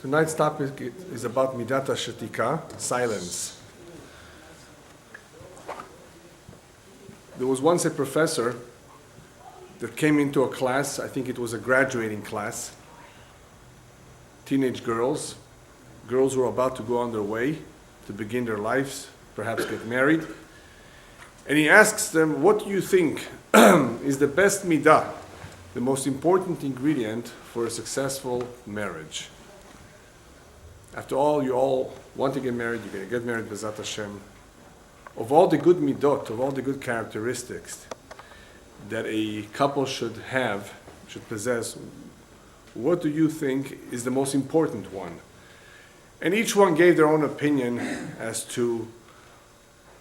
Tonight's topic is about Midat Shittaka, silence. There was once a professor that came into a class, I think it was a graduating class, teenage girls who were about to go on their way to begin their lives, perhaps get married. And he asks them, what do you think is the best midah, the most important ingredient for a successful marriage? After all, you all want to get married, you're going to get married, B'ezrat Hashem. Of all the good midot, of all the good characteristics that a couple should possess, what do you think is the most important one? And each one gave their own opinion as to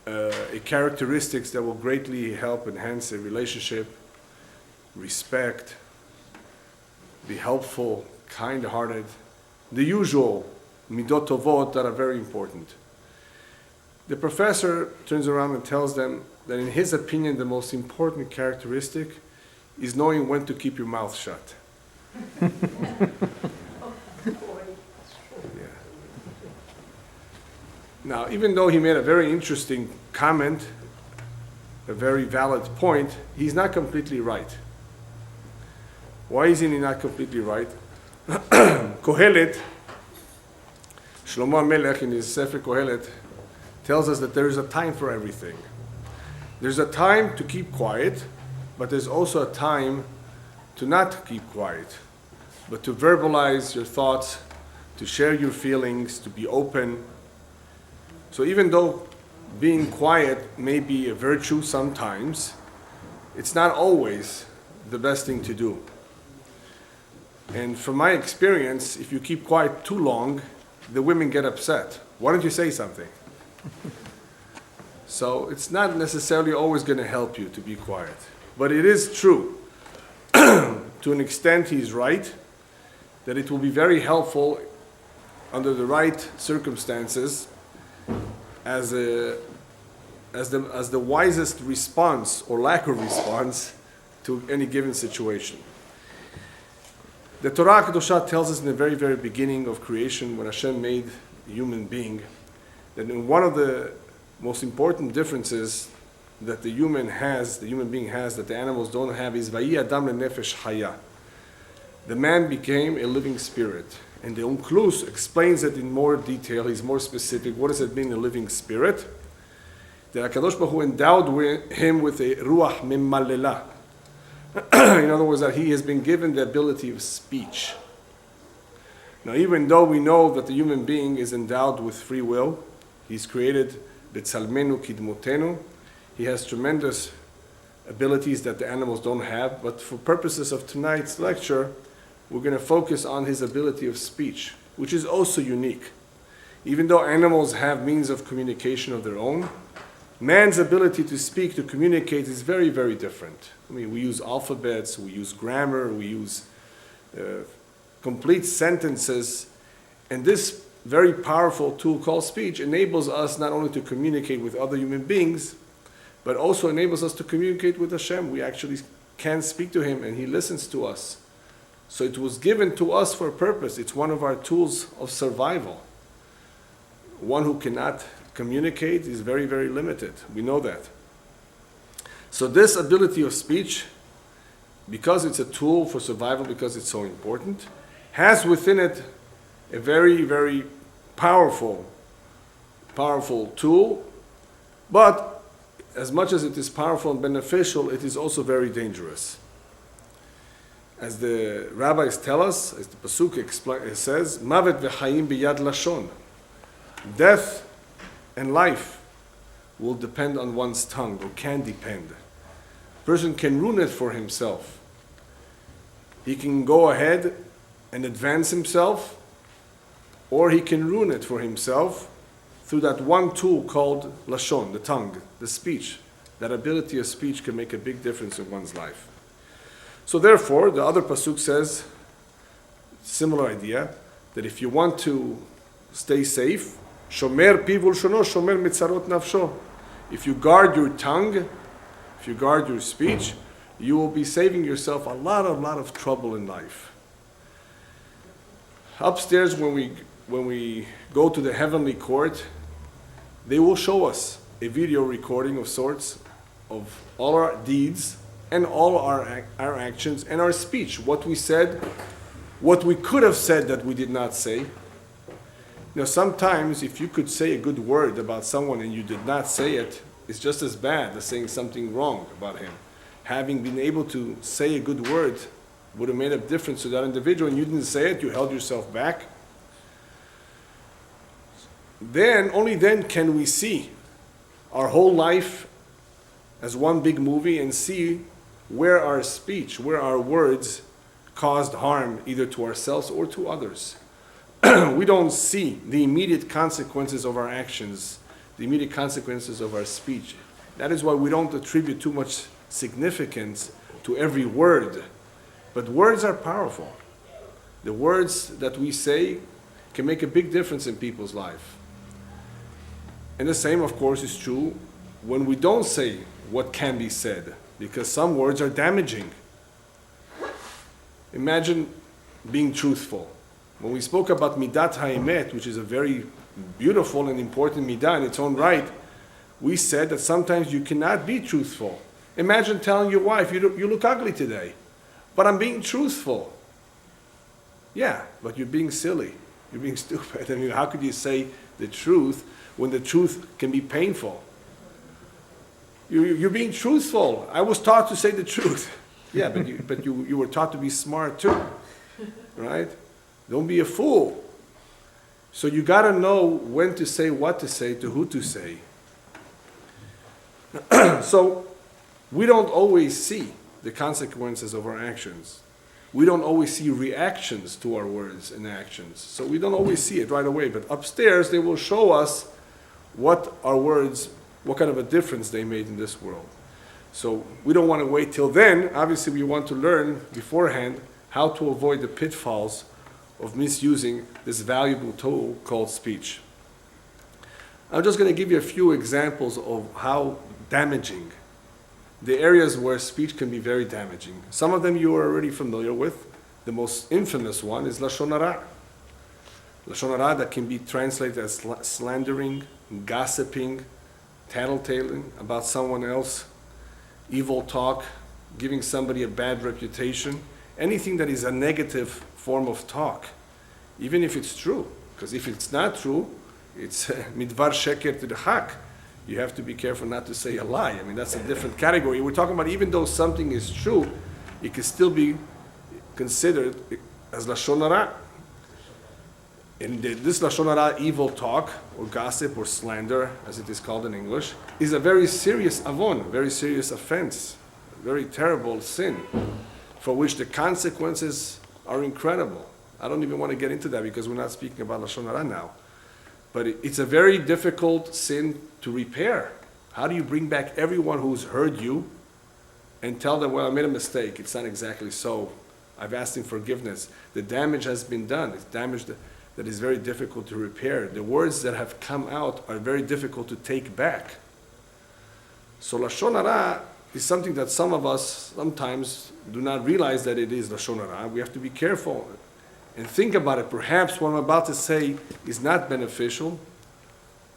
a characteristics that will greatly help enhance a relationship: respect, be helpful, kind-hearted, the usual midot tovot that are very important. The professor turns around and tells them that in his opinion the most important characteristic is knowing when to keep your mouth shut. Yeah. Now, even though he made a very interesting comment, a very valid point, he's not completely right. Why isn't he not completely right? Kohelet, Shlomo HaMelech in his Sefer Kohelet, tells us that there is a time for everything. There's a time to keep quiet, but there's also a time to not keep quiet, but to verbalize your thoughts, to share your feelings, to be open. So even though being quiet may be a virtue sometimes, it's not always the best thing to do. And from my experience, if you keep quiet too long, the women get upset. Why don't you say something? So it's not necessarily always going to help you to be quiet. But it is true, to an extent he's right, that it will be very helpful under the right circumstances as the wisest response or lack of response to any given situation. The Torah Kedosha tells us in the very, very beginning of creation, when Hashem made the human being, that in one of the most important differences that the human being has, that the animals don't have, is Vayi Adam leNefesh Chaya. The man became a living spirit. And the Onkelos explains it in more detail. He's more specific. What does it mean, a living spirit? That HaKadosh Baruch Hu endowed him with a ruach memalela. In other words, that he has been given the ability of speech. Now, even though we know that the human being is endowed with free will, he's created b'tzalmenu kidmotenu, he has tremendous abilities that the animals don't have, but for purposes of tonight's lecture, we're going to focus on his ability of speech, which is also unique. Even though animals have means of communication of their own, man's ability to speak, to communicate, is very, very different. I mean, we use alphabets, we use grammar, we use complete sentences, and this very powerful tool called speech enables us not only to communicate with other human beings, but also enables us to communicate with Hashem. We actually can speak to Him, and He listens to us. So it was given to us for a purpose. It's one of our tools of survival. One who cannot communicate is very, very limited. We know that. So this ability of speech, because it's a tool for survival, because it's so important, has within it a very, very powerful tool. But as much as it is powerful and beneficial, it is also very dangerous. As the rabbis tell us, as the pasuk says, "Mavet v'chaim biyad Lashon," death and life will depend on one's tongue, or can depend. A person can ruin it for himself. He can go ahead and advance himself, or he can ruin it for himself through that one tool called Lashon, the tongue, the speech. That ability of speech can make a big difference in one's life. So therefore, the other pasuk says, similar idea, that if you want to stay safe, shomer piv ulshono, shomer mitzarot nafsho. If you guard your tongue, if you guard your speech, you will be saving yourself a lot of trouble in life. Upstairs, when we go to the heavenly court, they will show us a video recording of sorts of all our deeds and all our actions and our speech, what we said, what we could have said that we did not say. Sometimes if you could say a good word about someone and you did not say it, it's just as bad as saying something wrong about him. Having been able to say a good word would have made a difference to that individual, and you didn't say it, you held yourself back. Only then can we see our whole life as one big movie and see where our speech, where our words caused harm either to ourselves or to others. We don't see the immediate consequences of our actions, the immediate consequences of our speech. That is why we don't attribute too much significance to every word. But words are powerful. The words that we say can make a big difference in people's life. And the same, of course, is true when we don't say what can be said, because some words are damaging. Imagine being truthful. When we spoke about Midat HaEmet, which is a very beautiful and important midah in its own right, we said that sometimes you cannot be truthful. Imagine telling your wife, you look ugly today, but I'm being truthful. Yeah, but you're being silly. You're being stupid. I mean, how could you say the truth when the truth can be painful? You're being truthful. I was taught to say the truth. Yeah, but you were taught to be smart too, right? Don't be a fool. So you got to know when to say, what to say, to who to say. So we don't always see the consequences of our actions. We don't always see reactions to our words and actions. So we don't always see it right away. But upstairs, they will show us what our words, what kind of a difference they made in this world. So we don't want to wait till then. Obviously, we want to learn beforehand how to avoid the pitfalls of misusing this valuable tool called speech. I'm just going to give you a few examples of how damaging, the areas where speech can be very damaging. Some of them you are already familiar with. The most infamous one is Lashon Hara. Lashon Hara that can be translated as slandering, gossiping, tattletaling about someone else, evil talk, giving somebody a bad reputation, anything that is a negative form of talk, even if it's true. Because if it's not true, it's midvar sheker tidchak. You have to be careful not to say a lie. I mean, that's a different category. We're talking about even though something is true, it can still be considered as Lashon Hara. And this Lashon Hara, evil talk, or gossip, or slander, as it is called in English, is a very serious avon, very serious offense, a very terrible sin, for which the consequences are incredible. I don't even want to get into that because we're not speaking about Lashon Hara now. But it's a very difficult sin to repair. How do you bring back everyone who's heard you and tell them, well, I made a mistake. It's not exactly so. I've asked in forgiveness. The damage has been done. It's damage that is very difficult to repair. The words that have come out are very difficult to take back. So Lashon Hara is something that some of us sometimes do not realize that it is Lashon Hara. We have to be careful and think about it. Perhaps what I'm about to say is not beneficial.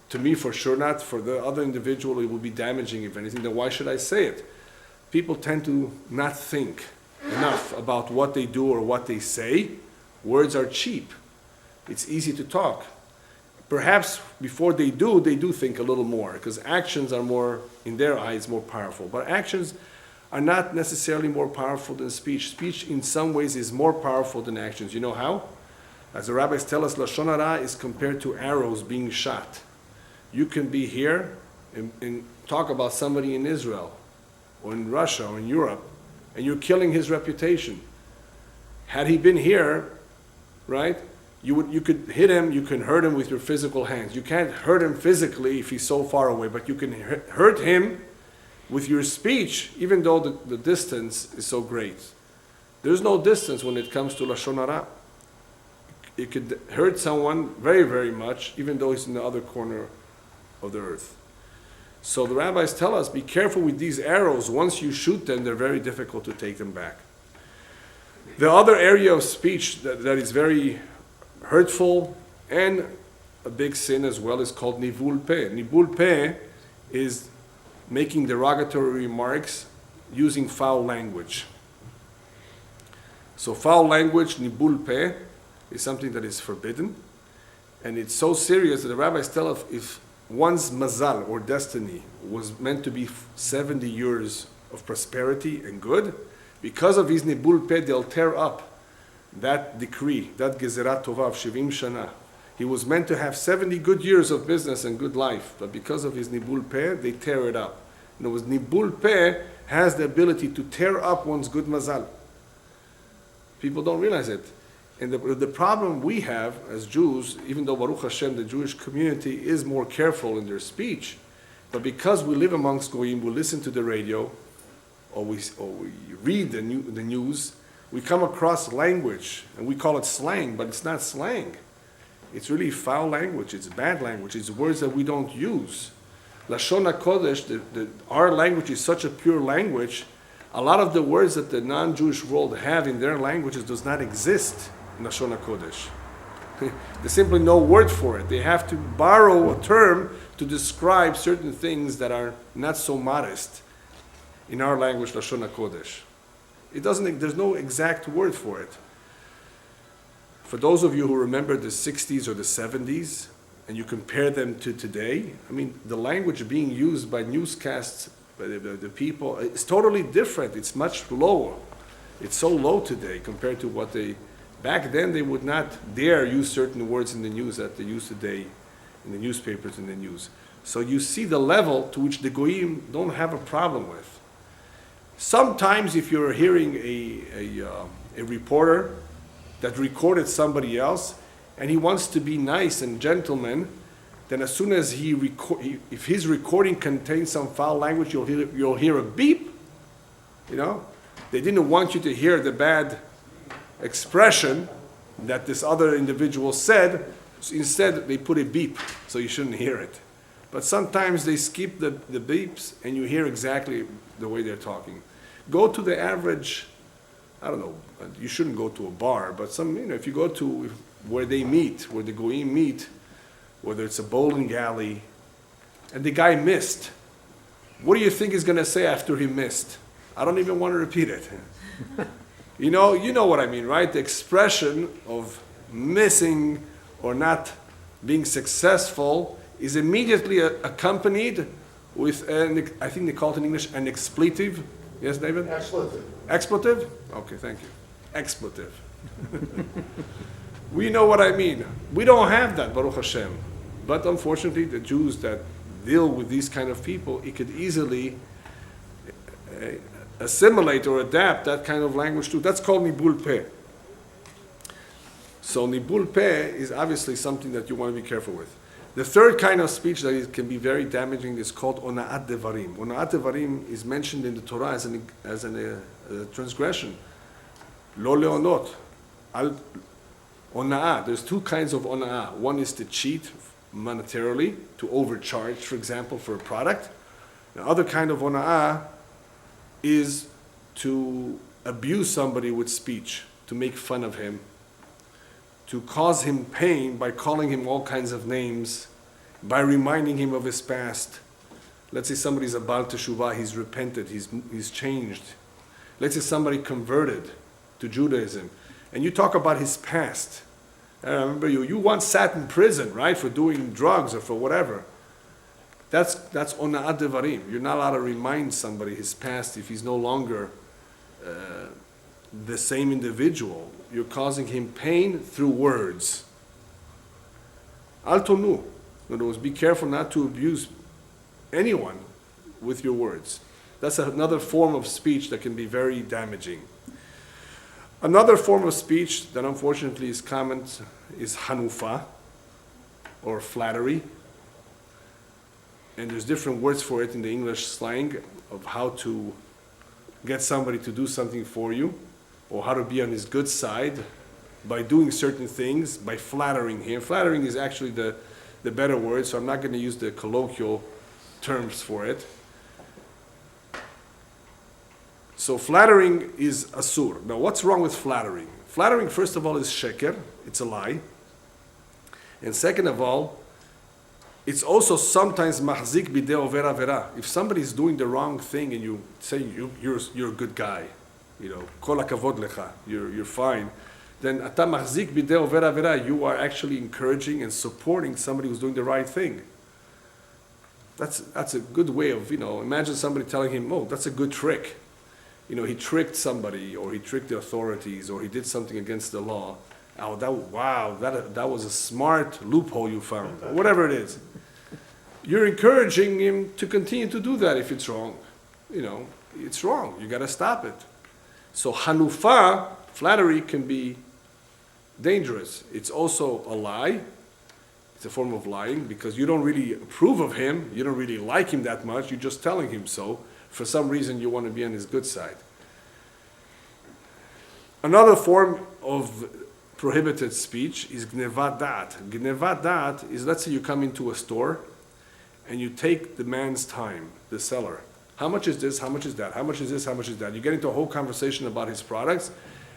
To me, for sure not. For the other individual, it will be damaging, if anything. Then why should I say it? People tend to not think enough about what they do or what they say. Words are cheap. It's easy to talk. Perhaps before they do think a little more, because actions are more, in their eyes, more powerful. But actions are not necessarily more powerful than speech. Speech, in some ways, is more powerful than actions. You know how? As the rabbis tell us, Lashon Hara is compared to arrows being shot. You can be here and talk about somebody in Israel, or in Russia, or in Europe, and you're killing his reputation. Had he been here, right? You could hit him, you can hurt him with your physical hands. You can't hurt him physically if he's so far away, but you can hurt him with your speech, even though the distance is so great. There's no distance when it comes to Lashon Hara. It could hurt someone very, very much, even though he's in the other corner of the earth. So the rabbis tell us, be careful with these arrows. Once you shoot them, they're very difficult to take them back. The other area of speech that is very hurtful, and a big sin as well is called nivul peh. Nivul peh is making derogatory remarks using foul language. So foul language, nibul peh, is something that is forbidden. And it's so serious that the rabbis tell us if one's mazal or destiny was meant to be 70 years of prosperity and good, because of his nibul peh, they'll tear up that decree, that gezerat tovah of 70 shana. He was meant to have 70 good years of business and good life, but because of his nibul peh, they tear it up. In other words, nibul peh has the ability to tear up one's good mazal. People don't realize it. And the problem we have as Jews, even though Baruch Hashem, the Jewish community is more careful in their speech, but because we live amongst Goyim, we listen to the radio, or we read the news, we come across language, and we call it slang, but it's not slang. It's really foul language, it's bad language, it's words that we don't use. Lashon HaKodesh, our language is such a pure language, a lot of the words that the non-Jewish world have in their languages does not exist in Lashon HaKodesh. There's simply no word for it. They have to borrow a term to describe certain things that are not so modest in our language, Lashon HaKodesh. There's no exact word for it. For those of you who remember the 60s or the 70s, and you compare them to today, I mean, the language being used by newscasts, by the people, is totally different. It's much lower. It's so low today compared to what back then they would not dare use certain words in the news that they use today in the newspapers and the news. So you see the level to which the Goyim don't have a problem with. Sometimes if you're hearing a reporter that recorded somebody else, and he wants to be nice and gentleman, then as soon as if his recording contains some foul language, you'll hear a beep. You know, they didn't want you to hear the bad expression that this other individual said. So instead, they put a beep, so you shouldn't hear it. But sometimes they skip the beeps, and you hear exactly the way they're talking. Go to the average, I don't know, you shouldn't go to a bar, but if you go to where they meet, where the Goyim meet, whether it's a bowling alley, and the guy missed, what do you think he's going to say after he missed? I don't even want to repeat it. You know what I mean, right? The expression of missing or not being successful is immediately accompanied with, I think they call it in English, an expletive. Yes, David? Expletive. Expletive? Okay, thank you. Expletive. We know what I mean. We don't have that, Baruch Hashem. But unfortunately, the Jews that deal with these kind of people, it could easily assimilate or adapt that kind of language too. That's called nibul peh. So nibul peh is obviously something that you want to be careful with. The third kind of speech that can be very damaging is called ona'at devarim. Ona'at devarim is mentioned in the Torah as a transgression. Lo leonot. Ona'ah, there's two kinds of ona'ah. One is to cheat monetarily, to overcharge, for example, for a product. The other kind of ona'ah is to abuse somebody with speech, to make fun of him, to cause him pain by calling him all kinds of names, by reminding him of his past. Let's say somebody's a Baal Teshuvah, he's repented, he's changed. Let's say somebody converted to Judaism, and you talk about his past. I remember you once sat in prison, right, for doing drugs or for whatever. That's ona'at devarim. You're not allowed to remind somebody his past if he's no longer the same individual. You're causing him pain through words. Al tonu. In other words, be careful not to abuse anyone with your words. That's another form of speech that can be very damaging. Another form of speech that unfortunately is common is hanufa, or flattery. And there's different words for it in the English slang of how to get somebody to do something for you, or how to be on his good side by doing certain things, by flattering him. Flattering is actually the better word, so I'm not going to use the colloquial terms for it. So flattering is asur. Now what's wrong with flattering? Flattering, first of all, is sheker. It's a lie. And second of all, it's also sometimes mahzik bidei over avera. If somebody's doing the wrong thing and you say you're a good guy, kol hakavod lecha, you're fine, then ata mahzik bidei over avera, you are actually encouraging and supporting somebody who's doing the right thing. That's a good way of, imagine somebody telling him, oh, that's a good trick. He tricked somebody, or he tricked the authorities, or he did something against the law. Oh, that was a smart loophole you found, or whatever it is. You're encouraging him to continue to do that if it's wrong. It's wrong. You got to stop it. So hanufa, flattery, can be dangerous. It's also a lie. It's a form of lying because you don't really approve of him. You don't really like him that much. You're just telling him so. For some reason, you want to be on his good side. Another form of prohibited speech is gnevat dat. Gnevat dat is, let's say you come into a store and you take the man's time, the seller. How much is this? How much is that? How much is this? How much is that? You get into a whole conversation about his products,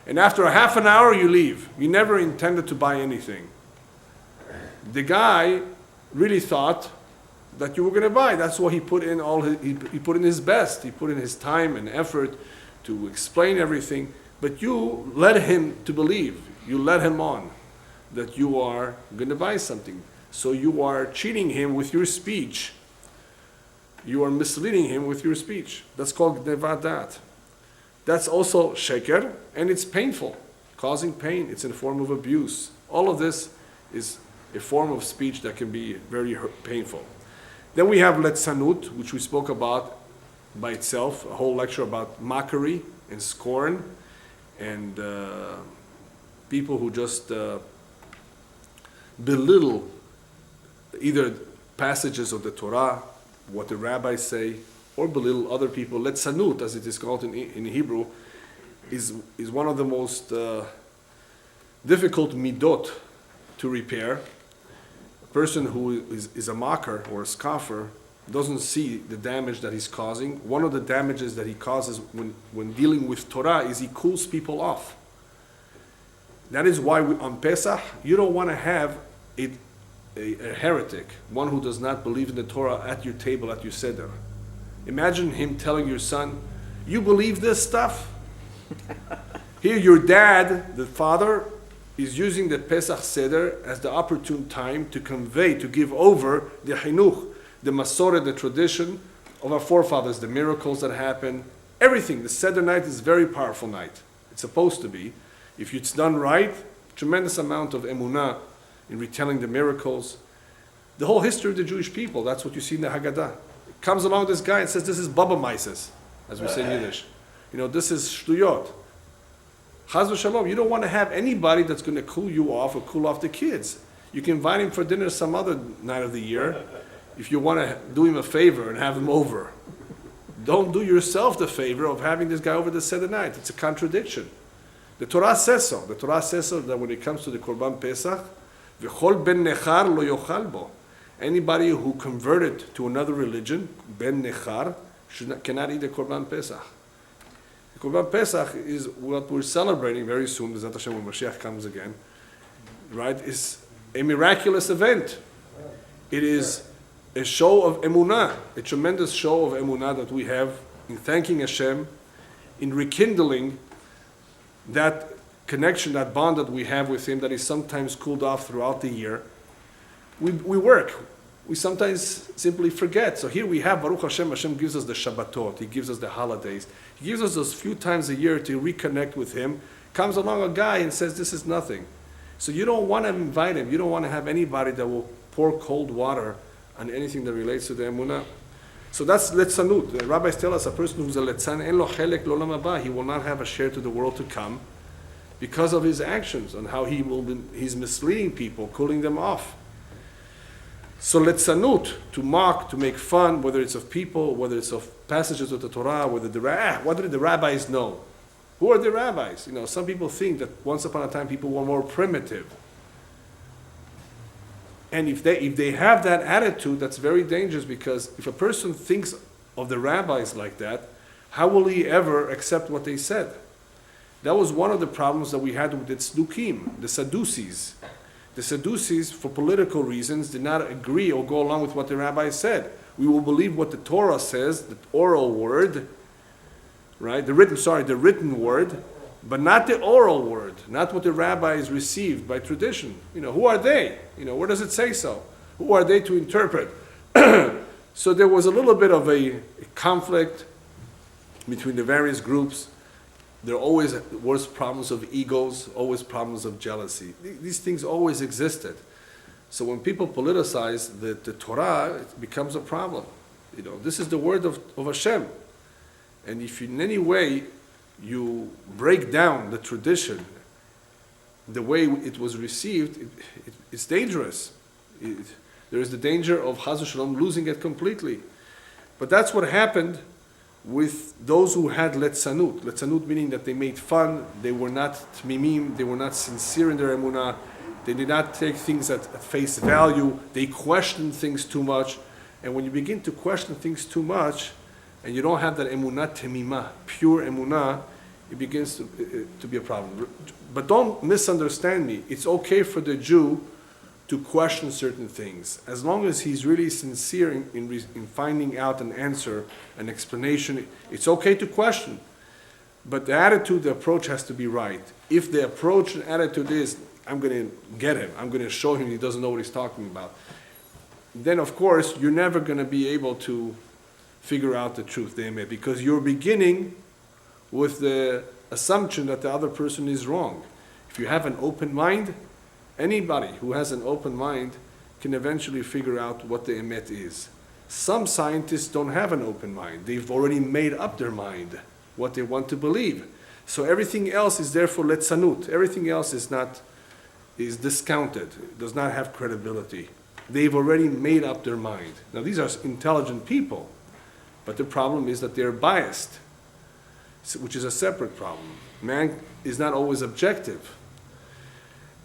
and after a half an hour, you leave. You never intended to buy anything. The guy really thought that you were going to buy. That's why he put in he put in his best. He put in his time and effort to explain everything. But you led him to believe. You led him on that you are going to buy something. So you are cheating him with your speech. You are misleading him with your speech. That's called gnevat dat. That's also sheker, and it's painful, causing pain. It's in a form of abuse. All of this is a form of speech that can be very painful. Then we have letzanut, which we spoke about by itself, a whole lecture about mockery and scorn, and people who just belittle either passages of the Torah, what the rabbis say, or belittle other people. Letzanut, as it is called in Hebrew, is one of the most difficult midot to repair. A person who is a mocker or a scoffer doesn't see the damage that he's causing. One of the damages that he causes when dealing with Torah is he cools people off. That is why on Pesach, you don't want to have a heretic, one who does not believe in the Torah, at your table, at your seder. Imagine him telling your son, you believe this stuff? Here your dad, the father, is using the Pesach Seder as the opportune time to convey, to give over the chinuch, the masorah, the tradition of our forefathers, the miracles that happen, everything. The Seder night is a very powerful night. It's supposed to be. If it's done right, tremendous amount of emunah in retelling the miracles. The whole history of the Jewish people, that's what you see in the Haggadah. It comes along this guy and says, this is Baba Maises, as we say in Yiddish. This is Shtuyot. Chaz v'shalom, you don't want to have anybody that's going to cool you off or cool off the kids. You can invite him for dinner some other night of the year if you want to do him a favor and have him over. Don't do yourself the favor of having this guy over the Seder night. It's a contradiction. The Torah says so. The Torah says so that when it comes to the Korban Pesach, v'chol ben nechar lo yochal bo. Anybody who converted to another religion, ben nechar, cannot eat the Korban Pesach. The Korban Pesach is what we're celebrating very soon, B'ezrat Hashem, when Mashiach comes again, right? It's a miraculous event. It is a show of emunah, a tremendous show of emunah that we have in thanking Hashem, in rekindling that connection, that bond that we have with Him that is sometimes cooled off throughout the year. We work. We sometimes simply forget. So here we have Baruch Hashem. Hashem gives us the Shabbatot. He gives us the holidays. He gives us those few times a year to reconnect with Him. Comes along a guy and says, this is nothing. So you don't want to invite him. You don't want to have anybody that will pour cold water on anything that relates to the emunah. So that's letzanut. The rabbis tell us a person who's a letzan, en lo chelek l'olam haba, he will not have a share to the world to come because of his actions and how he's misleading people, cooling them off. So letzanut, to mock, to make fun, whether it's of people, whether it's of passages of the Torah, what did the rabbis know? Who are the rabbis? Some people think that once upon a time people were more primitive. And if they have that attitude, that's very dangerous, because if a person thinks of the rabbis like that, how will he ever accept what they said? That was one of the problems that we had with the Tzdukim, the Sadducees. The Sadducees, for political reasons, did not agree or go along with what the rabbi said. We will believe what the Torah says, the oral word, right? The written word, but not the oral word, not what the rabbis received by tradition. Who are they? Where does it say so? Who are they to interpret? So there was a little bit of a conflict between the various groups. There always was problems of egos, always problems of jealousy. These things always existed. So when people politicize the Torah, it becomes a problem. This is the word of Hashem. And if in any way you break down the tradition, the way it was received, it's dangerous. There is the danger of Chas v'Shalom losing it completely. But that's what happened with those who had letzanut. Letzanut meaning that they made fun, they were not tmimim, they were not sincere in their emunah, they did not take things at face value, they questioned things too much. And when you begin to question things too much, and you don't have that emunah temimah, pure emunah, it begins to be a problem. But don't misunderstand me. It's okay for the Jew to question certain things, as long as he's really sincere in finding out an answer, an explanation. It's okay to question, but the attitude, the approach has to be right. If the approach and attitude is, I'm going to get him, I'm going to show him he doesn't know what he's talking about, then of course you're never going to be able to figure out the truth, because you're beginning with the assumption that the other person is wrong. If you have an open mind, anybody who has an open mind can eventually figure out what the emet is. Some scientists don't have an open mind. They've already made up their mind, what they want to believe. So everything else is therefore letzanut. Everything else is discounted. It does not have credibility. They've already made up their mind. Now these are intelligent people, but the problem is that they're biased, which is a separate problem. Man is not always objective.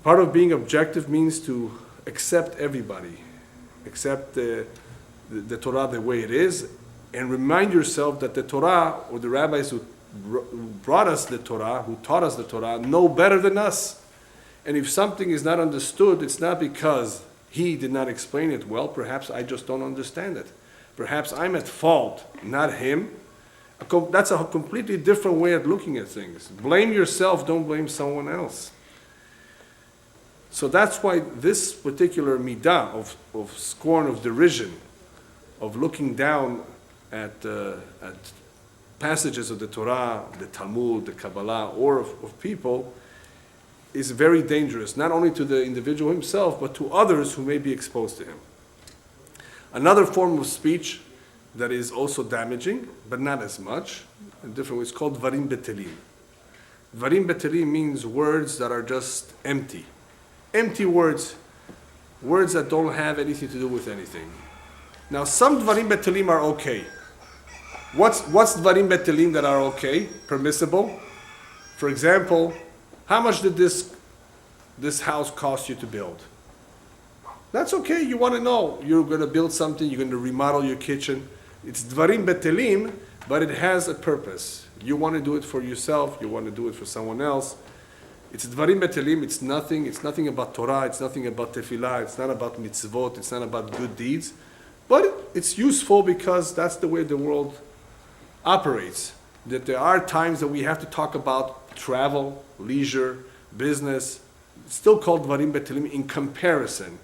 Part of being objective means to accept everybody, accept the Torah the way it is, and remind yourself that the Torah, or the rabbis who brought us the Torah, who taught us the Torah, know better than us. And if something is not understood, it's not because he did not explain it well. Perhaps I just don't understand it. Perhaps I'm at fault, not him. That's a completely different way of looking at things. Blame yourself, don't blame someone else. So that's why this particular midah of scorn, of derision, of looking down at passages of the Torah, the Talmud, the Kabbalah, or of people, is very dangerous, not only to the individual himself, but to others who may be exposed to him. Another form of speech that is also damaging, but not as much, in different ways, called dvarim betelim. Dvarim betelim means words that are just empty. Empty words, words that don't have anything to do with anything. Now, some dvarim betelim are okay. What's dvarim betelim that are okay, permissible? For example, how much did this house cost you to build? That's okay. You want to know. You're going to build something. You're going to remodel your kitchen. It's dvarim betelim, but it has a purpose. You want to do it for yourself. You want to do it for someone else. It's dvarim betelim. It's nothing about Torah. It's nothing about tefillah. It's not about mitzvot. It's not about good deeds. But it's useful because that's the way the world operates. That there are times that we have to talk about travel, leisure, business. It's still called dvarim betelim in comparison.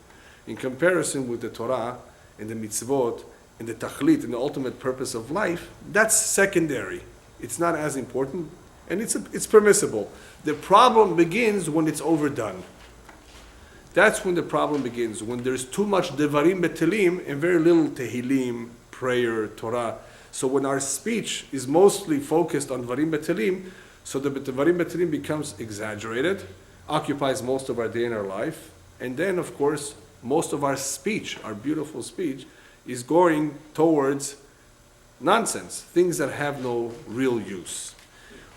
In comparison with the Torah and the mitzvot and the tachlit and the ultimate purpose of life, that's secondary. It's not as important, and it's permissible. The problem begins when it's overdone. That's when the problem begins, when there's too much devarim betelim and very little tehillim, prayer, Torah. So when our speech is mostly focused on dvarim betelim, so the dvarim betelim becomes exaggerated, occupies most of our day in our life, and then, of course, most of our speech, our beautiful speech, is going towards nonsense, things that have no real use.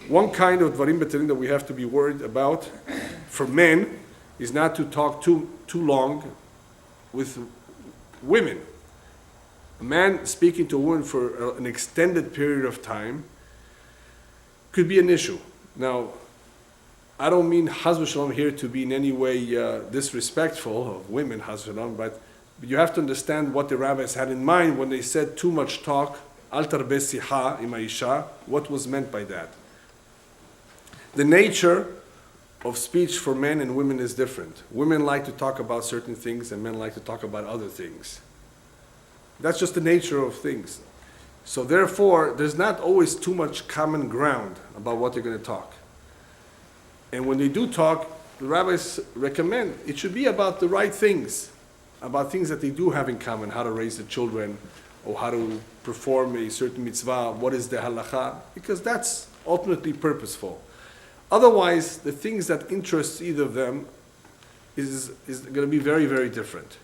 One kind of dvarim betelim that we have to be worried about for men is not to talk too long with women. A man speaking to a woman for an extended period of time could be an issue. Now, I don't mean Chas v'Shalom here to be in any way disrespectful of women, Chas v'Shalom, but you have to understand what the rabbis had in mind when they said too much talk, al tarbeh siha im ha'isha, what was meant by that. The nature of speech for men and women is different. Women like to talk about certain things and men like to talk about other things. That's just the nature of things. So therefore, there's not always too much common ground about what they're going to talk. And when they do talk, the rabbis recommend it should be about the right things, about things that they do have in common, how to raise the children, or how to perform a certain mitzvah, what is the halacha, because that's ultimately purposeful. Otherwise, the things that interest either of them is going to be very, very different.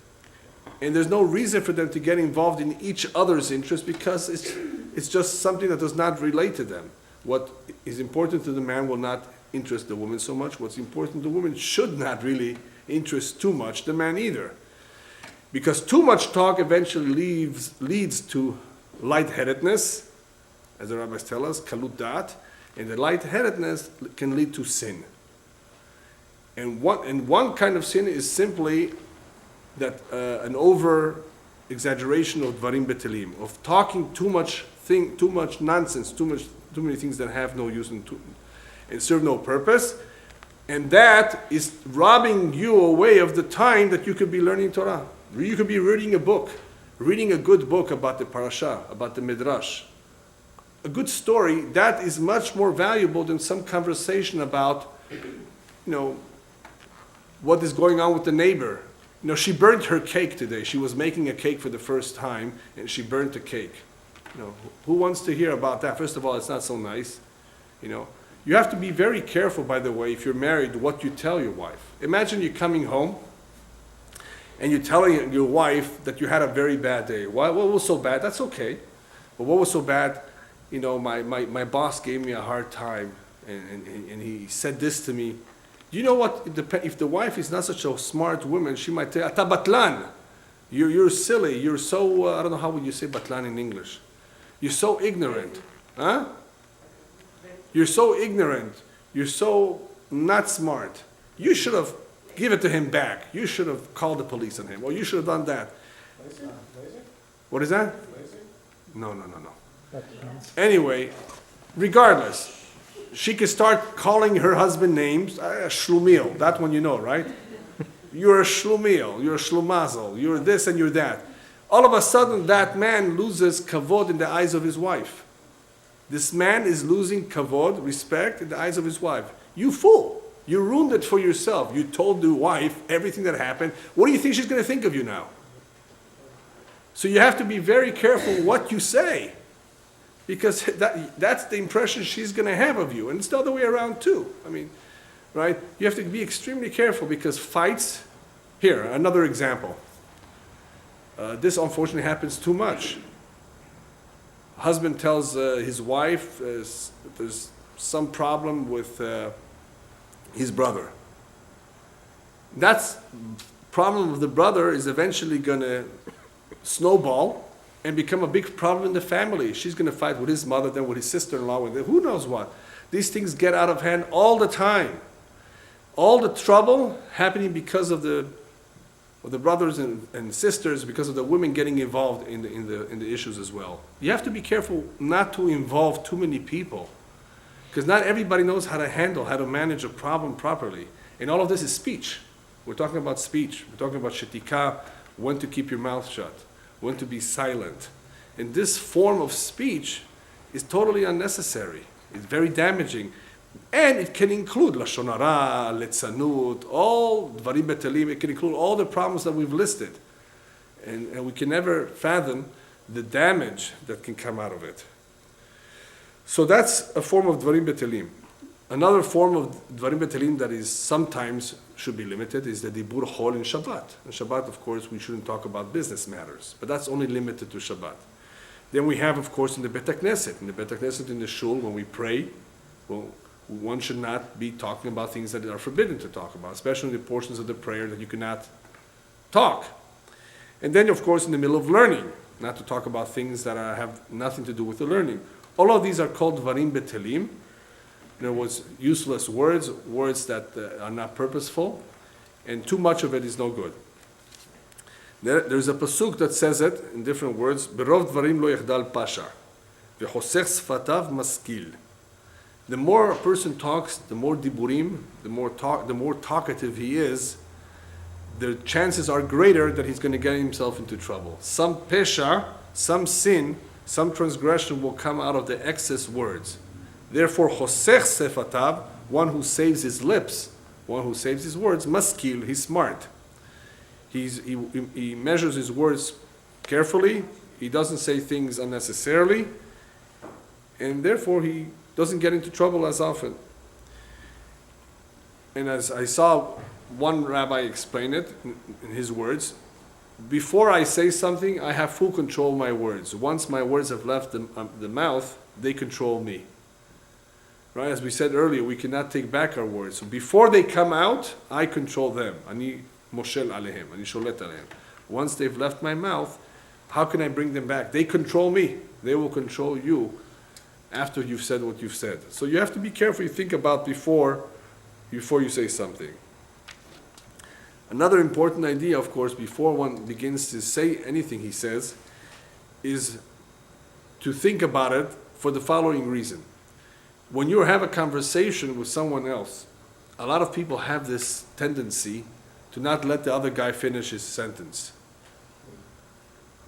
And there's no reason for them to get involved in each other's interest because it's just something that does not relate to them. What is important to the man will not interest the woman so much. What's important to the woman should not really interest too much the man either. Because too much talk eventually leads to lightheadedness, as the rabbis tell us, kalut da'at, and the lightheadedness can lead to sin. And one kind of sin is simply that an over exaggeration of dvarim betelim, of talking too much nonsense, too many things that have no use and serve no purpose, and that is robbing you away of the time that you could be learning Torah. You could be reading a book, reading a good book about the parasha, about the midrash. A good story, that is much more valuable than some conversation about, what is going on with the neighbor. She burnt her cake today. She was making a cake for the first time, and she burnt the cake. Who wants to hear about that? First of all, it's not so nice. You have to be very careful, by the way, if you're married, what you tell your wife. Imagine you're coming home, and you're telling your wife that you had a very bad day. What was so bad? That's okay. But what was so bad? My boss gave me a hard time, and he said this to me. You know what? If the wife is not such a smart woman, she might say, "Ata batlan, you're silly. You're so I don't know how would you say batlan in English. You're so ignorant, huh? You're so ignorant. You're so not smart. You should have given it to him back. You should have called the police on him, or you should have done that." Lazy? What is that? Lazy? No. Anyway, regardless. She could start calling her husband names. Shlumil, that one you know, right? You're a shlumil, you're a shlumazel, you're this and you're that. All of a sudden, that man loses kavod in the eyes of his wife. This man is losing kavod, respect, in the eyes of his wife. You fool. You ruined it for yourself. You told the wife everything that happened. What do you think she's going to think of you now? So you have to be very careful what you say. Because that's the impression she's going to have of you. And it's the other way around too. Right? You have to be extremely careful because fights... Here, another example. This unfortunately happens too much. Husband tells his wife there's some problem with his brother. That problem of the brother is eventually going to snowball and become a big problem in the family. She's going to fight with his mother, then with his sister-in-law, with who knows what. These things get out of hand all the time. All the trouble happening because of the brothers and sisters, because of the women getting involved in the issues as well. You have to be careful not to involve too many people, because not everybody knows how to manage a problem properly. And all of this is speech. We're talking about speech. We're talking about Shittaka, when to keep your mouth shut, when to be silent. And this form of speech is totally unnecessary. It's very damaging. And it can include Lashon hara, letzanut, all dvarim betelim. It can include all the problems that we've listed. And we can never fathom the damage that can come out of it. So that's a form of dvarim betelim. Another form of dvarim betelim that is sometimes should be limited is the dibur chol in Shabbat. In Shabbat, of course, we shouldn't talk about business matters, but that's only limited to Shabbat. Then we have, of course, in the Bet HaKnesset. In the Bet HaKnesset, in the shul, when we pray, one should not be talking about things that are forbidden to talk about, especially in the portions of the prayer that you cannot talk. And then, of course, in the middle of learning, not to talk about things that have nothing to do with the learning. All of these are called dvarim betelim. In other words, useless words, words that are not purposeful, and too much of it is no good. There's a pasuk that says it in different words. Berov dvarim lo yechdal pasha, v'chosech sfatav maskil. The more a person talks, the more diburim, the more talkative he is, the chances are greater that he's going to get himself into trouble. Some pesha, some sin, some transgression will come out of the excess words. Therefore, chosech sefatav, one who saves his lips, one who saves his words, maskil, he's smart. He measures his words carefully, he doesn't say things unnecessarily, and therefore he doesn't get into trouble as often. And as I saw one rabbi explain it in his words, before I say something, I have full control of my words. Once my words have left the mouth, they control me. Right? As we said earlier, we cannot take back our words. So before they come out, I control them. Ani moshel alehem, ani sholet alehem. Once they've left my mouth, how can I bring them back? They control me. They will control you after you've said what you've said. So you have to be careful. You think about before you say something. Another important idea, of course, before one begins to say anything he says, is to think about it for the following reason. When you have a conversation with someone else, a lot of people have this tendency to not let the other guy finish his sentence.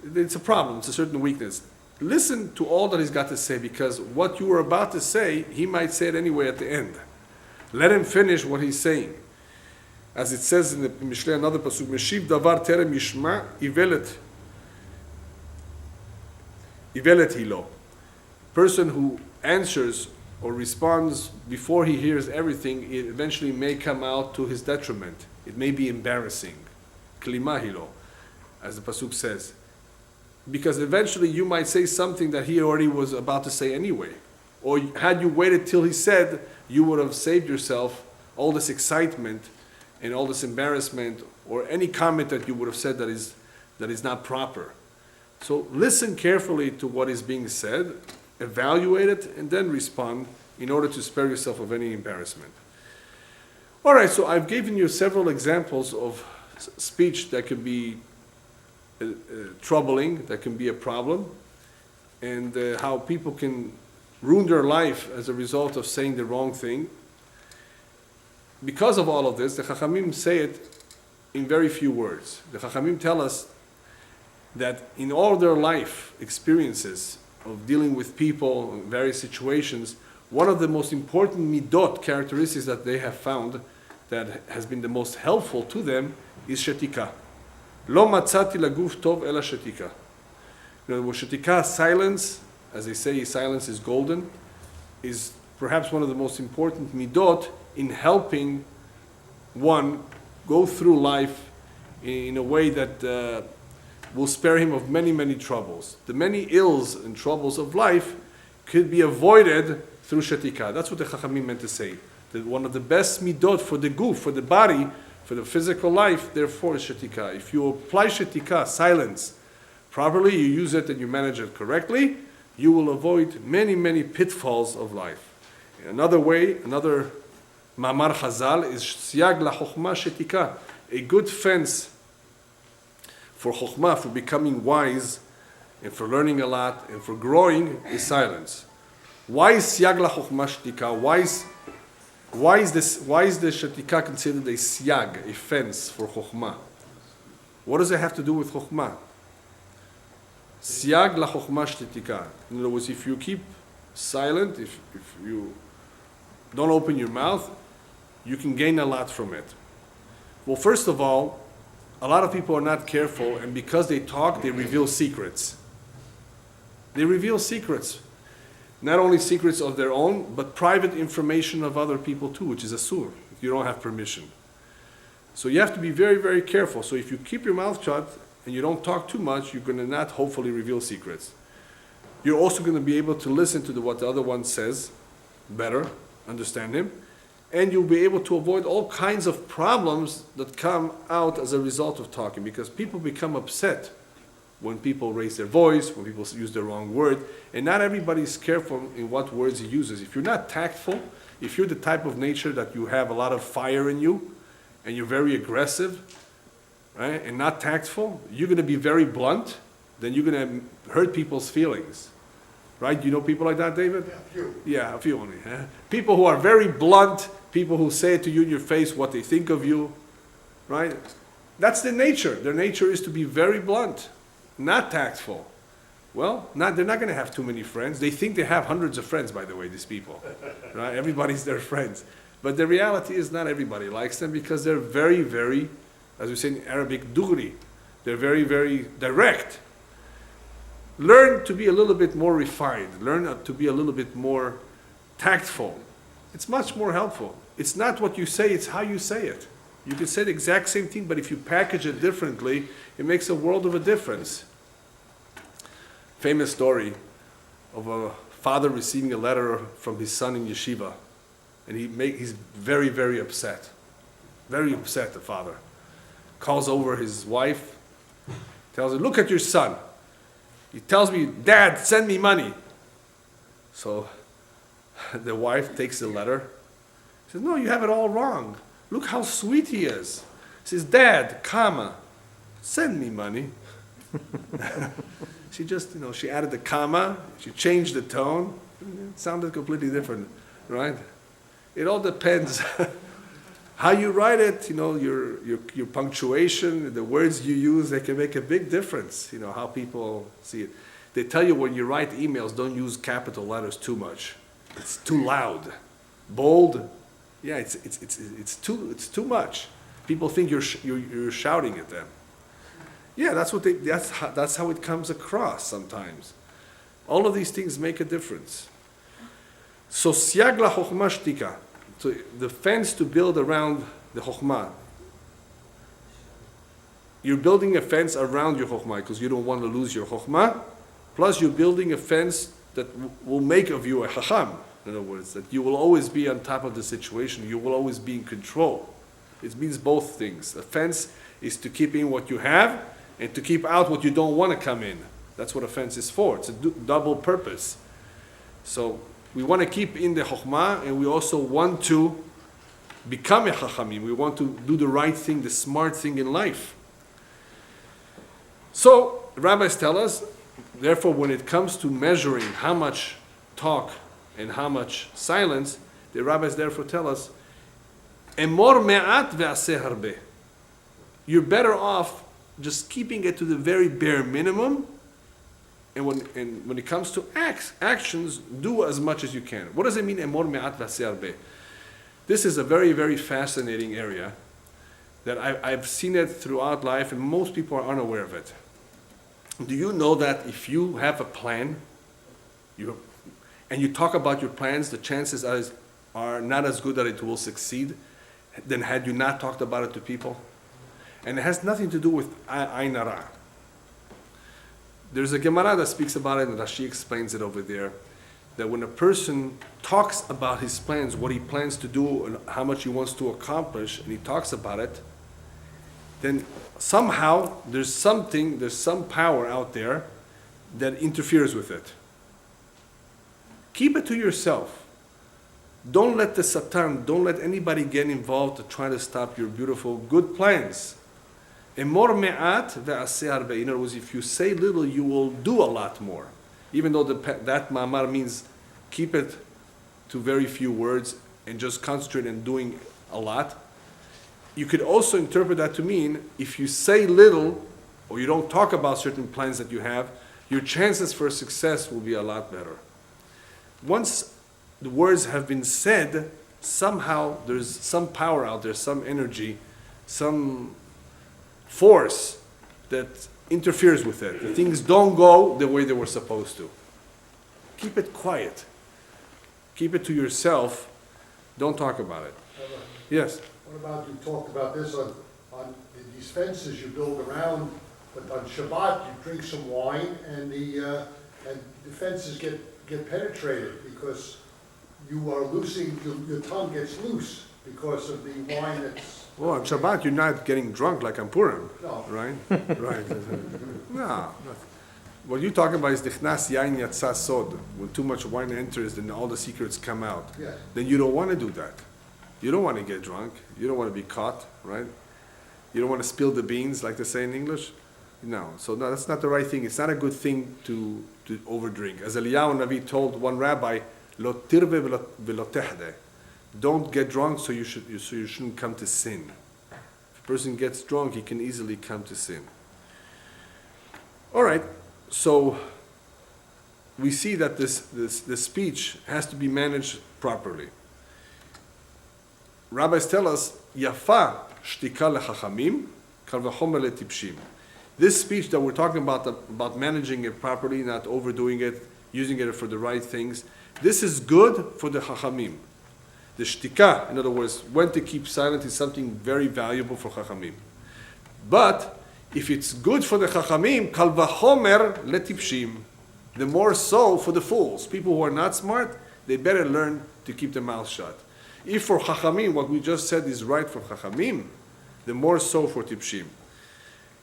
It's a problem, it's a certain weakness. Listen to all that he's got to say, because what you were about to say, he might say it anyway at the end. Let him finish what he's saying. As it says in the Mishlei, another pasuk, Meshiv davar terem yishma ivelet hilo. Person who answers or responds before he hears everything, it eventually may come out to his detriment. It may be embarrassing. Klima hilo, as the pasuk says. Because eventually you might say something that he already was about to say anyway. Or had you waited till he said, you would have saved yourself all this excitement and all this embarrassment, or any comment that you would have said that is not proper. So listen carefully to what is being said, evaluate it, and then respond in order to spare yourself of any embarrassment. All right, so I've given you several examples of speech that can be troubling, that can be a problem, and how people can ruin their life as a result of saying the wrong thing. Because of all of this, the Chachamim say it in very few words. The Chachamim tell us that in all their life experiences of dealing with people in various situations, one of the most important Midot characteristics that they have found that has been the most helpful to them is Shittaka. Lo matzati laguf tov ela Shittaka. In other words, Shittaka, silence, as they say, silence is golden, is perhaps one of the most important Midot in helping one go through life in a way that will spare him of many, many troubles. The many ills and troubles of life could be avoided through Shittaka. That's what the Chachamim meant to say. That one of the best midot for the guf, for the body, for the physical life, therefore is Shittaka. If you apply Shittaka, silence, properly, you use it and you manage it correctly, you will avoid many, many pitfalls of life. Another way, another Mamar Chazal is Siyag la Chokhmah Shittaka. A good fence for Chokhmah, for becoming wise, and for learning a lot, and for growing, is silence. Why is Siyag la Chokhmah Shittaka? Why is the Shittaka considered a Siyag, a fence for Chokhmah? What does it have to do with Chokhmah? Siyag la Chokhmah Shittaka. In other words, if you keep silent, if you don't open your mouth, you can gain a lot from it. Well, first of all, a lot of people are not careful, and because they talk, they reveal secrets. They reveal secrets. Not only secrets of their own, but private information of other people too, which is asur, if you don't have permission. So you have to be very, very careful. So if you keep your mouth shut and you don't talk too much, you're going to not hopefully reveal secrets. You're also going to be able to listen to what the other one says better, understand him, and you'll be able to avoid all kinds of problems that come out as a result of talking, because people become upset when people raise their voice, when people use the wrong word, and not everybody is careful in what words he uses. If you're not tactful, If you're the type of nature that you have a lot of fire in you, and you're very aggressive, right, and not tactful, you're going to be very blunt, then you're going to hurt people's feelings. Right? You know people like that, David? Yeah, a few. Yeah, a few only. Huh? People who are very blunt, people who say to you in your face what they think of you, right? That's their nature. Their nature is to be very blunt, not tactful. Well, they're not going to have too many friends. They think they have hundreds of friends, by the way, these people. Right? Everybody's their friends. But the reality is not everybody likes them because they're very, very, as we say in Arabic, dugri. They're very, very direct. Learn to be a little bit more refined. Learn to be a little bit more tactful. It's much more helpful. It's not what you say, it's how you say it. You can say the exact same thing, but if you package it differently, it makes a world of a difference. Famous story of a father receiving a letter from his son in yeshiva. And he's very, very upset. Very upset, the father. Calls over his wife, tells her, look at your son. He tells me, Dad, send me money. So the wife takes the letter. She says, no, you have it all wrong. Look how sweet he is. He says, Dad, comma, send me money. She just, she added the comma, she changed the tone. It sounded completely different, right? It all depends how you write it, your punctuation, the words you use, they can make a big difference, how people see it. They tell you when you write emails, don't use capital letters too much. It's too loud. Bold, yeah, it's too much. People think you're shouting at them. Yeah, that's how it comes across sometimes. All of these things make a difference. So siag la chokhmah shtika. So the fence to build around the chokhmah. You're building a fence around your chokhmah because you don't want to lose your chokhmah. Plus you're building a fence that will make of you a chacham. In other words, that you will always be on top of the situation. You will always be in control. It means both things. A fence is to keep in what you have and to keep out what you don't want to come in. That's what a fence is for. It's a double purpose. So we want to keep in the chokhmah, and we also want to become a chachamim. We want to do the right thing, the smart thing in life. So rabbis tell us, therefore, when it comes to measuring how much talk and how much silence, the rabbis therefore tell us, emor me'at ve'aseh harbe. You're better off just keeping it to the very bare minimum. And when it comes to actions, do as much as you can. What does it mean, emor me'at ve'aseh harbe? This is a very, very fascinating area that I've seen it throughout life, and most people are unaware of it. Do you know that if you have a plan, and you talk about your plans, the chances are not as good that it will succeed than had you not talked about it to people? And it has nothing to do with ayn hara. There's a Gemara that speaks about it, and Rashi explains it over there, that when a person talks about his plans, what he plans to do, and how much he wants to accomplish, and he talks about it, then somehow there's some power out there that interferes with it. Keep it to yourself. Don't let the Satan, don't let anybody get involved to try to stop your beautiful, good plans. Emor me'at ve'aseh harbe. In other words, if you say little, you will do a lot more. Even though that ma'amar means keep it to very few words and just concentrate on doing a lot. You could also interpret that to mean if you say little or you don't talk about certain plans that you have, your chances for success will be a lot better. Once the words have been said, somehow there's some power out there, some energy, some force that interferes with it. The things don't go the way they were supposed to. Keep it quiet. Keep it to yourself. Don't talk about it. Yes? What about, you talked about this on these fences you build around, but on Shabbat you drink some wine and the fences get penetrated because you are losing, your tongue gets loose because of the wine that's... Well, on Shabbat you're not getting drunk like on Purim. No. Right? Right. No. What you're talking about is dichnas yain yatsa sod. When too much wine enters, then all the secrets come out. Yes. Then you don't want to do that. You don't want to get drunk. You don't want to be caught, right? You don't want to spill the beans, like they say in English. No. So no, that's not the right thing. It's not a good thing to overdrink. As Elyahu Navi told one rabbi, "Lo tirve velo tehde." Don't get drunk, so you shouldn't come to sin. If a person gets drunk, he can easily come to sin. All right. So we see that this speech has to be managed properly. Rabbis tell us, "Yafa shtika lechachamim, kal v'chomer letipshim." This speech that we're talking about managing it properly, not overdoing it, using it for the right things, this is good for the chachamim. The shtika, in other words, when to keep silent, is something very valuable for chachamim. But if it's good for the chachamim, kal v'chomer letipshim, the more so for the fools. People who are not smart, they better learn to keep their mouth shut. If for chachamim, what we just said is right for chachamim, the more so for tipshim.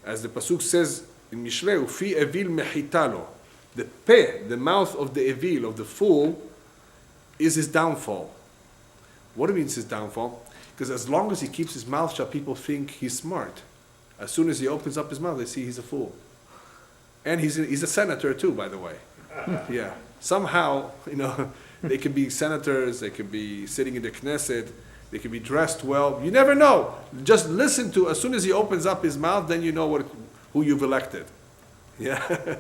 As the pasuk says in Mishlei, "Ufi evil mechitalo," the peh, the mouth of the evil, of the fool, is his downfall. What do you mean it's his downfall? Because as long as he keeps his mouth shut, people think he's smart. As soon as he opens up his mouth, they see he's a fool. And he's a senator too, by the way. Yeah. Somehow, they could be senators, they could be sitting in the Knesset, they could be dressed well. You never know. Just listen to, as soon as he opens up his mouth, then you know who you've elected. Yeah.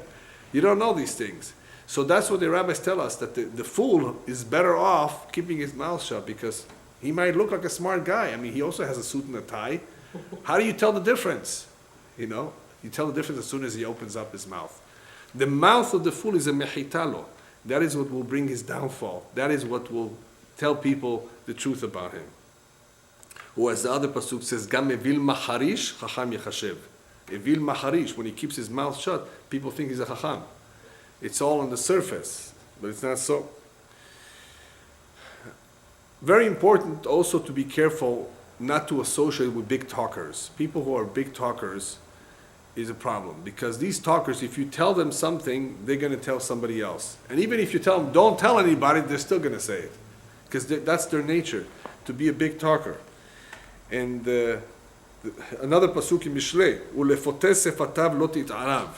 You don't know these things. So that's what the rabbis tell us, that the fool is better off keeping his mouth shut, because he might look like a smart guy. I mean, he also has a suit and a tie. How do you tell the difference? You tell the difference as soon as he opens up his mouth. The mouth of the fool is a mechitalo. That is what will bring his downfall. That is what will tell people the truth about him. Or as the other pasuk says, Gam evil macharish, chacham yechashev. Evil macharish, when he keeps his mouth shut, people think he's a chacham. It's all on the surface, but it's not so. Very important also to be careful not to associate with big talkers. People who are big talkers is a problem, because these talkers, if you tell them something, they're going to tell somebody else. And even if you tell them, don't tell anybody, they're still going to say it, because that's their nature, to be a big talker. And another pasuk in Mishlei, "Ulefotes sefatav lo tit'arav."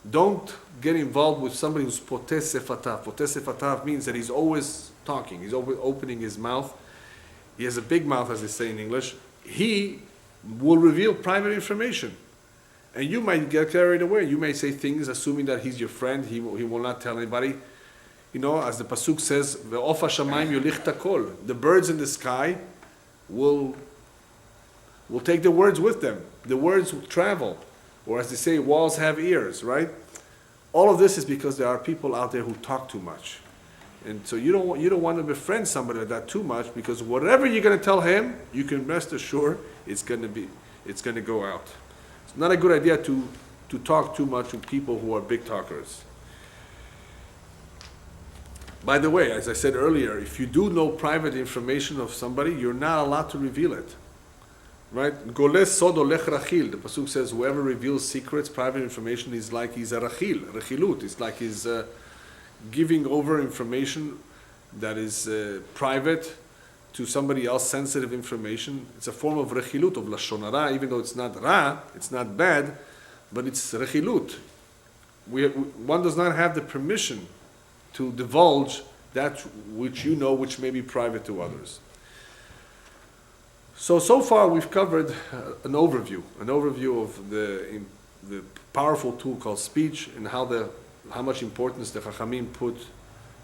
Don't get involved with somebody who's potes sefatav. Potes sefatav means that he's always talking, he's always opening his mouth. He has a big mouth, as they say in English. He will reveal private information. And you might get carried away. You may say things assuming that he's your friend, he will not tell anybody. As the pasuk says, "Ve'of hashamayim yolich takol." The birds in the sky will take the words with them. The words will travel. Or as they say, walls have ears, right? All of this is because there are people out there who talk too much. And so you don't want to befriend somebody like that too much, because whatever you're going to tell him, you can rest assured it's going to go out. It's not a good idea to talk too much with people who are big talkers. By the way, as I said earlier, if you do know private information of somebody, you're not allowed to reveal it. Right? Goles sod olech rachil. The pasuk says, whoever reveals secrets, private information, is like he's a rachil, rechilut. It's like he's giving over information that is private to somebody else, sensitive information. It's a form of rechilut, of Lashon hara, even though it's not ra, it's not bad, but it's rechilut. One does not have the permission to divulge that which which may be private to others. So far we've covered an overview of the powerful tool called speech, and how much importance the Chachamim put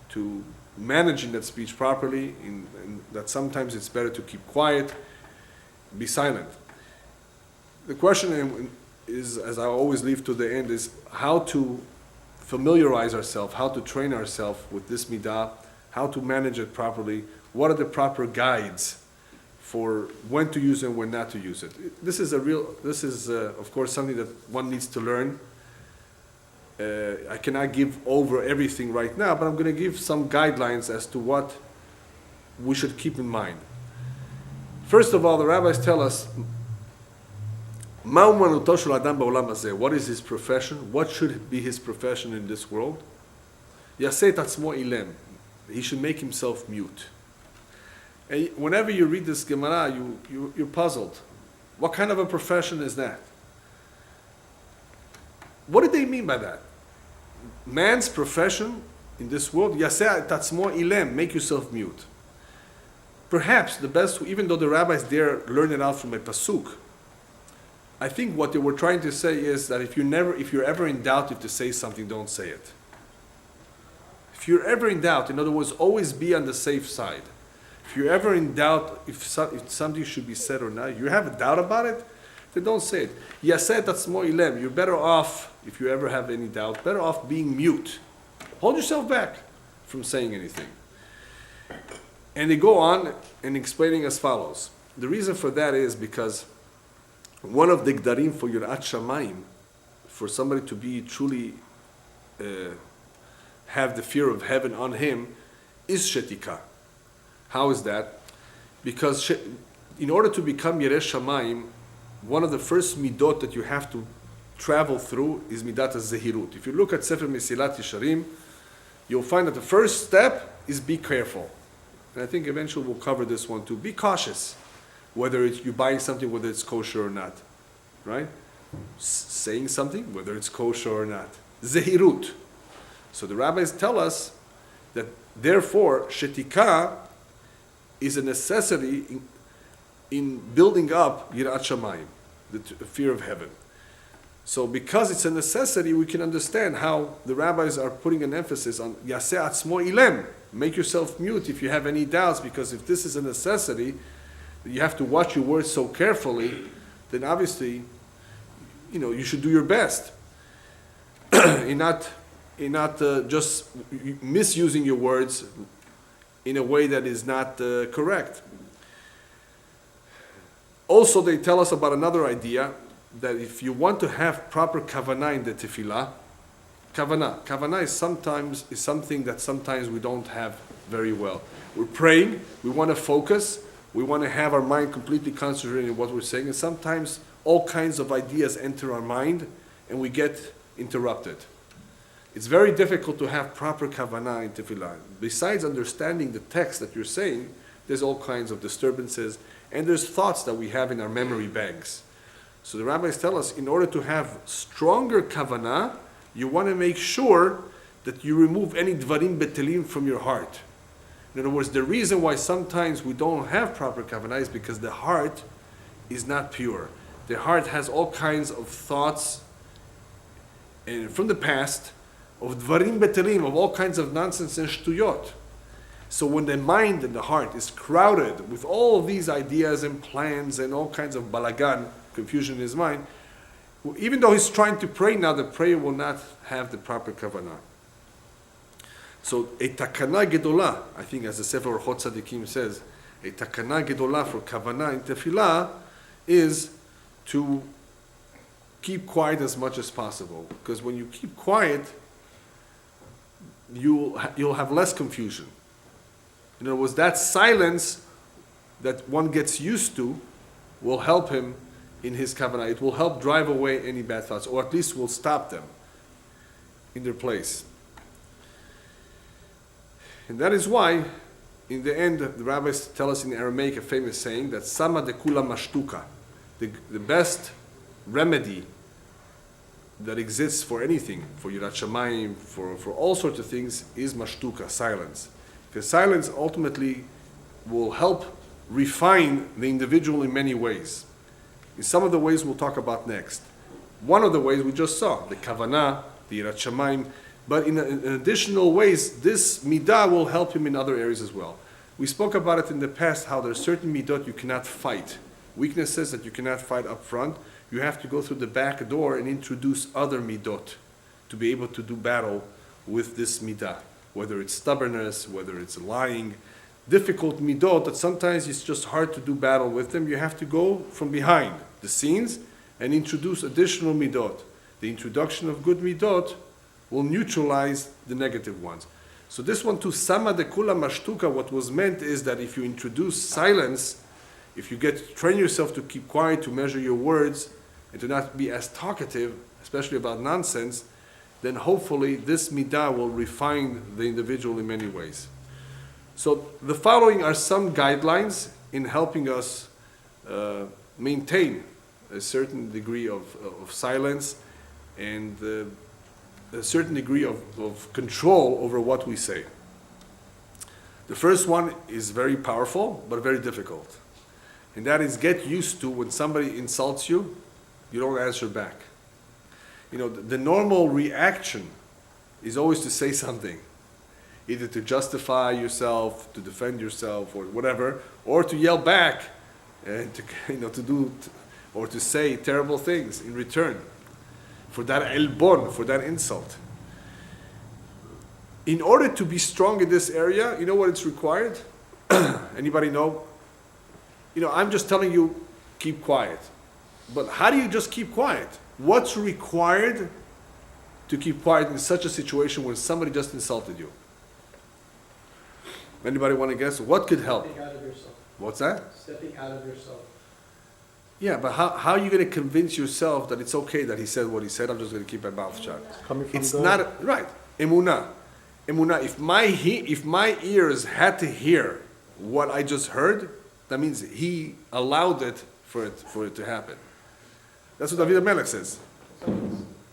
to managing that speech properly, and that sometimes it's better to keep quiet, be silent. The question is, as I always leave to the end, is how to familiarize ourselves, how to train ourselves with this midah, how to manage it properly, what are the proper guides for when to use it and when not to use it. This is of course something that one needs to learn. I cannot give over everything right now, but I'm going to give some guidelines as to what we should keep in mind. First of all, the rabbis tell us, מה אומנותו של האדם בעולם הזה? What is his profession? What should be his profession in this world? יעשה את עצמו אילם. He should make himself mute. And whenever you read this Gemara, you're puzzled. What kind of a profession is that? What did they mean by that? Man's profession in this world, יעשה את עצמו אילם, make yourself mute. Perhaps the best, even though the rabbis there learn it out from a pasuk, I think what they were trying to say is that if you're ever in doubt if to say something, don't say it. If you're ever in doubt, in other words, always be on the safe side. If you're ever in doubt if something should be said or not, you have a doubt about it, then don't say it. Yaseh tatzmo ilem. You're better off, if you ever have any doubt, better off being mute. Hold yourself back from saying anything. And they go on and explaining as follows. The reason for that is because one of the gdarim for Yirat Shamayim, for somebody to be truly have the fear of heaven on him, is Shittaka. How is that? Because in order to become Yireh Shamayim, one of the first midot that you have to travel through is midat az-zehirut. If you look at Sefer Mesilat Yesharim, you'll find that the first step is be careful. And I think eventually we'll cover this one too. Be cautious, whether you're buying something, whether it's kosher or not, right? Saying something, whether it's kosher or not. Zehirut. So the rabbis tell us that therefore Shittaka is a necessity in building up Yirat Shamayim, the fear of heaven. So because it's a necessity, we can understand how the rabbis are putting an emphasis on Yaseh atzmo ilem. Make yourself mute if you have any doubts, because if this is a necessity, you have to watch your words so carefully, then obviously, you should do your best in not just misusing your words in a way that is not correct. Also, they tell us about another idea, that if you want to have proper kavanah in the tefillah, kavanah is something that sometimes we don't have very well. We're praying, we want to focus, we want to have our mind completely concentrated in what we're saying, and sometimes all kinds of ideas enter our mind and we get interrupted. It's very difficult to have proper kavanah in tefillah. Besides understanding the text that you're saying, there's all kinds of disturbances, and there's thoughts that we have in our memory banks. So the rabbis tell us, in order to have stronger kavanah, you want to make sure that you remove any dvarim betelim from your heart. In other words, the reason why sometimes we don't have proper kavanah is because the heart is not pure. The heart has all kinds of thoughts and from the past, of dvarim betelim, of all kinds of nonsense and shtuyot. So when the mind and the heart is crowded with all of these ideas and plans and all kinds of balagan, confusion in his mind, even though he's trying to pray now, the prayer will not have the proper kavanah. So a takana gedolah, I think as the Sefer Orchot Tzadikim says, a takana gedolah for kavanah in tefillah is to keep quiet as much as possible. Because when you keep quiet, you'll have less confusion. In other words, that silence that one gets used to will help him in his kavanah. It will help drive away any bad thoughts, or at least will stop them in their place. And that is why, in the end, the rabbis tell us in Aramaic a famous saying that sama de kula mashtuka, the best remedy that exists for anything, for Yirat Shamayim, for all sorts of things, is mashtuka, silence. Because silence ultimately will help refine the individual in many ways. In some of the ways we'll talk about next. One of the ways we just saw, the kavanah, the Yirat Shamayim, but in additional ways, this midah will help him in other areas as well. We spoke about it in the past, how there are certain midot you cannot fight. Weaknesses that you cannot fight up front. You have to go through the back door and introduce other midot to be able to do battle with this midah. Whether it's stubbornness, whether it's lying, difficult midot that sometimes it's just hard to do battle with them. You have to go from behind the scenes and introduce additional midot. The introduction of good midot will neutralize the negative ones. So this one too, sama de kula mashtuka, what was meant is that if you introduce silence, if you train yourself to keep quiet, to measure your words, and to not be as talkative, especially about nonsense, then hopefully this midah will refine the individual in many ways. So the following are some guidelines in helping us maintain a certain degree of silence and a certain degree of control over what we say. The first one is very powerful, but very difficult. And that is, get used to when somebody insults you, you don't answer back. You know, the normal reaction is always to say something, either to justify yourself, to defend yourself, or whatever, or to yell back, and or to say terrible things in return for that elbon, for that insult. In order to be strong in this area, you know what it's required? Anybody know? You know, I'm just telling you, keep quiet. But how do you just keep quiet? What's required to keep quiet in such a situation when somebody just insulted you? Anybody want to guess? What could help? Stepping out of yourself. What's that? Stepping out of yourself. Yeah, but how are you going to convince yourself that it's okay that he said what he said? I'm just going to keep my mouth shut. Coming from It's God. not right. Emunah. If my ears had to hear what I just heard, that means he allowed it for it to happen. That's what David HaMelech says.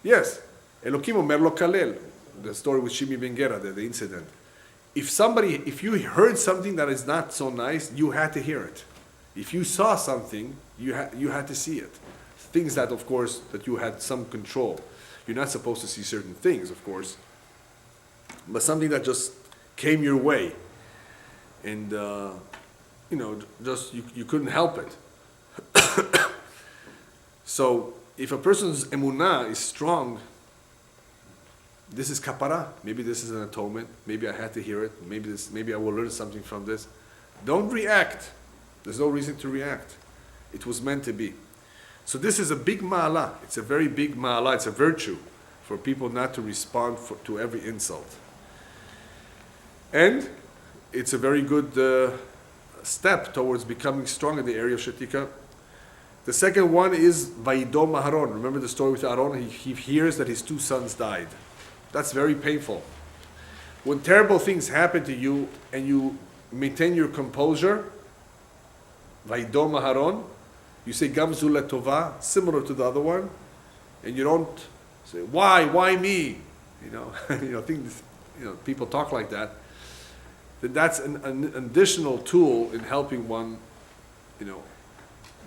Yes. Elokim omer lo kalel. The story with Shimi ben Gera, the incident. If you heard something that is not so nice, you had to hear it. If you saw something, you had to see it. Things that, of course, that you had some control. You're not supposed to see certain things, of course, but something that just came your way, and just you couldn't help it. So if a person's emunah is strong, this is kapara. Maybe this is an atonement. Maybe I had to hear it. Maybe I will learn something from this. Don't react. There's no reason to react. It was meant to be. So this is a big ma'ala. It's a very big ma'ala. It's a virtue for people not to respond to every insult. And it's a very good step towards becoming strong in the area of Shittaka. The second one is Vayidom Aharon. Remember the story with Aaron? He hears that his two sons died. That's very painful. When terrible things happen to you and you maintain your composure, Vayidom Aharon, you say Gamzu Letova, similar to the other one, and you don't say, why me? People talk like that. Then that's an additional tool in helping one,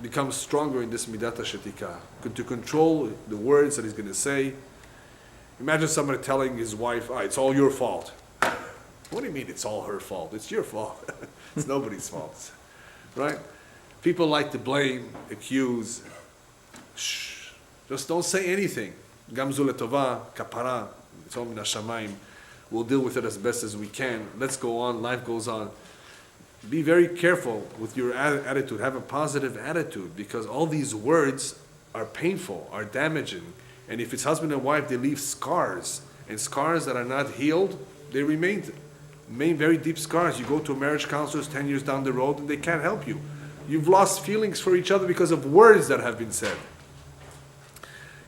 become stronger in this midata shetika, to control the words that he's going to say. Imagine somebody telling his wife, it's all your fault. What do you mean it's all her fault? It's your fault. It's nobody's fault. Right? People like to blame, accuse. Shh. Just don't say anything. Gamzu letova, kapara, it's all min hashamayim. We'll deal with it as best as we can. Let's go on. Life goes on. Be very careful with your attitude. Have a positive attitude, because all these words are painful, are damaging. And if it's husband and wife, they leave scars. And scars that are not healed, they remain very deep scars. You go to a marriage counselor 10 years down the road and they can't help you. You've lost feelings for each other because of words that have been said.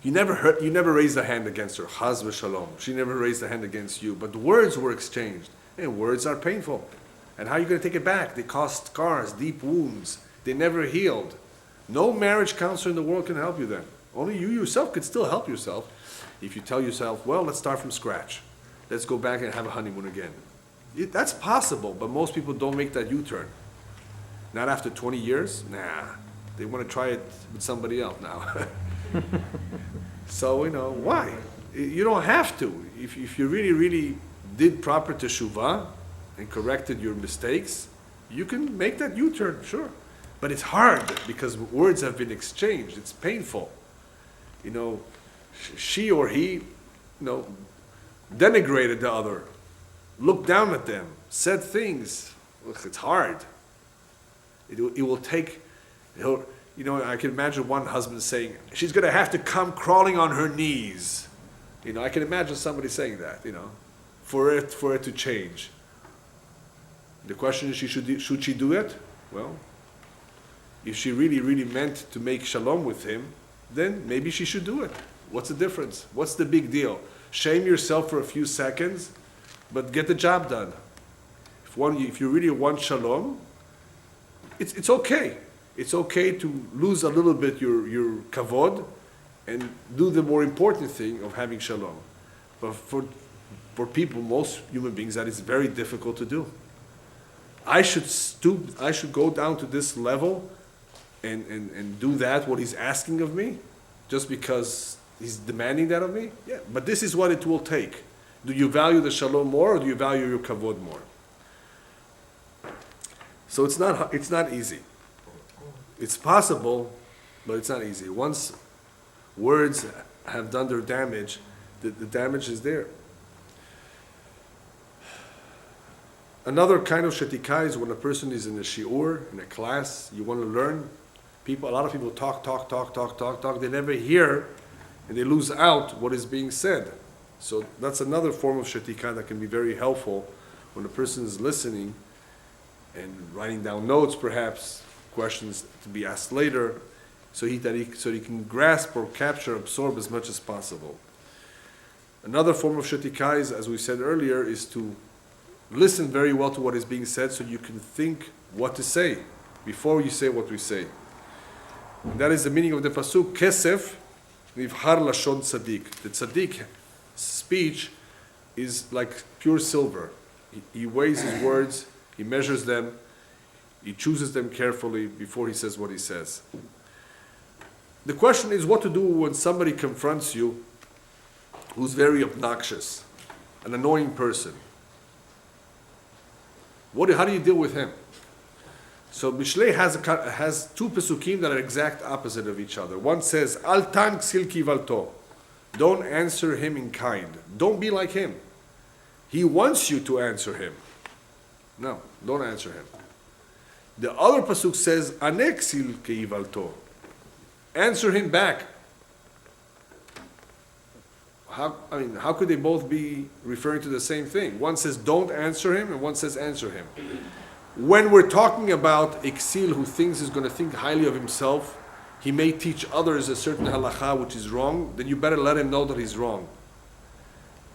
You never raised a hand against her. Chaz v'shalom. She never raised a hand against you. But words were exchanged. And words are painful. And how are you going to take it back? They cause scars, deep wounds. They never healed. No marriage counselor in the world can help you then. Only you yourself could still help yourself if you tell yourself, well, let's start from scratch. Let's go back and have a honeymoon again. That's possible, but most people don't make that U-turn. Not after 20 years? Nah. They want to try it with somebody else now. So, why? You don't have to. If you really, really did proper teshuvah and corrected your mistakes, you can make that U-turn, sure. But it's hard because words have been exchanged. It's painful. She or he, denigrated the other, looked down at them, said things. Look, it's hard. It will take, I can imagine one husband saying, she's going to have to come crawling on her knees. I can imagine somebody saying that, for it to change. The question is, should she do it? Well, if she really, really meant to make shalom with him, then maybe she should do it. What's the difference? What's the big deal? Shame yourself for a few seconds, but get the job done. If you really want shalom, it's okay. It's okay to lose a little bit your kavod and do the more important thing of having shalom. But for people, most human beings, that is very difficult to do. I should stoop, I should go down to this level and do that, what he's asking of me, just because he's demanding that of me? Yeah, but this is what it will take. Do you value the shalom more, or do you value your kavod more? So it's not easy. It's possible, but it's not easy. Once words have done their damage, the damage is there. Another kind of Shittaka is when a person is in a shiur, in a class, you want to learn. A lot of people talk, they never hear, and they lose out what is being said. So that's another form of Shittaka that can be very helpful when a person is listening and writing down notes, perhaps, questions to be asked later, so he can grasp or capture, absorb as much as possible. Another form of Shittaka is, as we said earlier, is to listen very well to what is being said so you can think what to say before you say what we say. And that is the meaning of the pasuk, Kesef, nivhar Lashon Sadiq. The Sadiq speech is like pure silver. He weighs his words, he measures them, he chooses them carefully before he says what he says. The question is what to do when somebody confronts you who's very obnoxious, an annoying person. How do you deal with him? So Mislead has two pesukim that are exact opposite of each other. One says, Al tan Silky valto. Don't answer him in kind. Don't be like him. He wants you to answer him. No, don't answer him. The other pasuk says, Anek Silky valto. Answer him back. How could they both be referring to the same thing? One says don't answer him, and one says answer him. When we're talking about Iksil who thinks he's going to think highly of himself, he may teach others a certain halakha which is wrong, then you better let him know that he's wrong.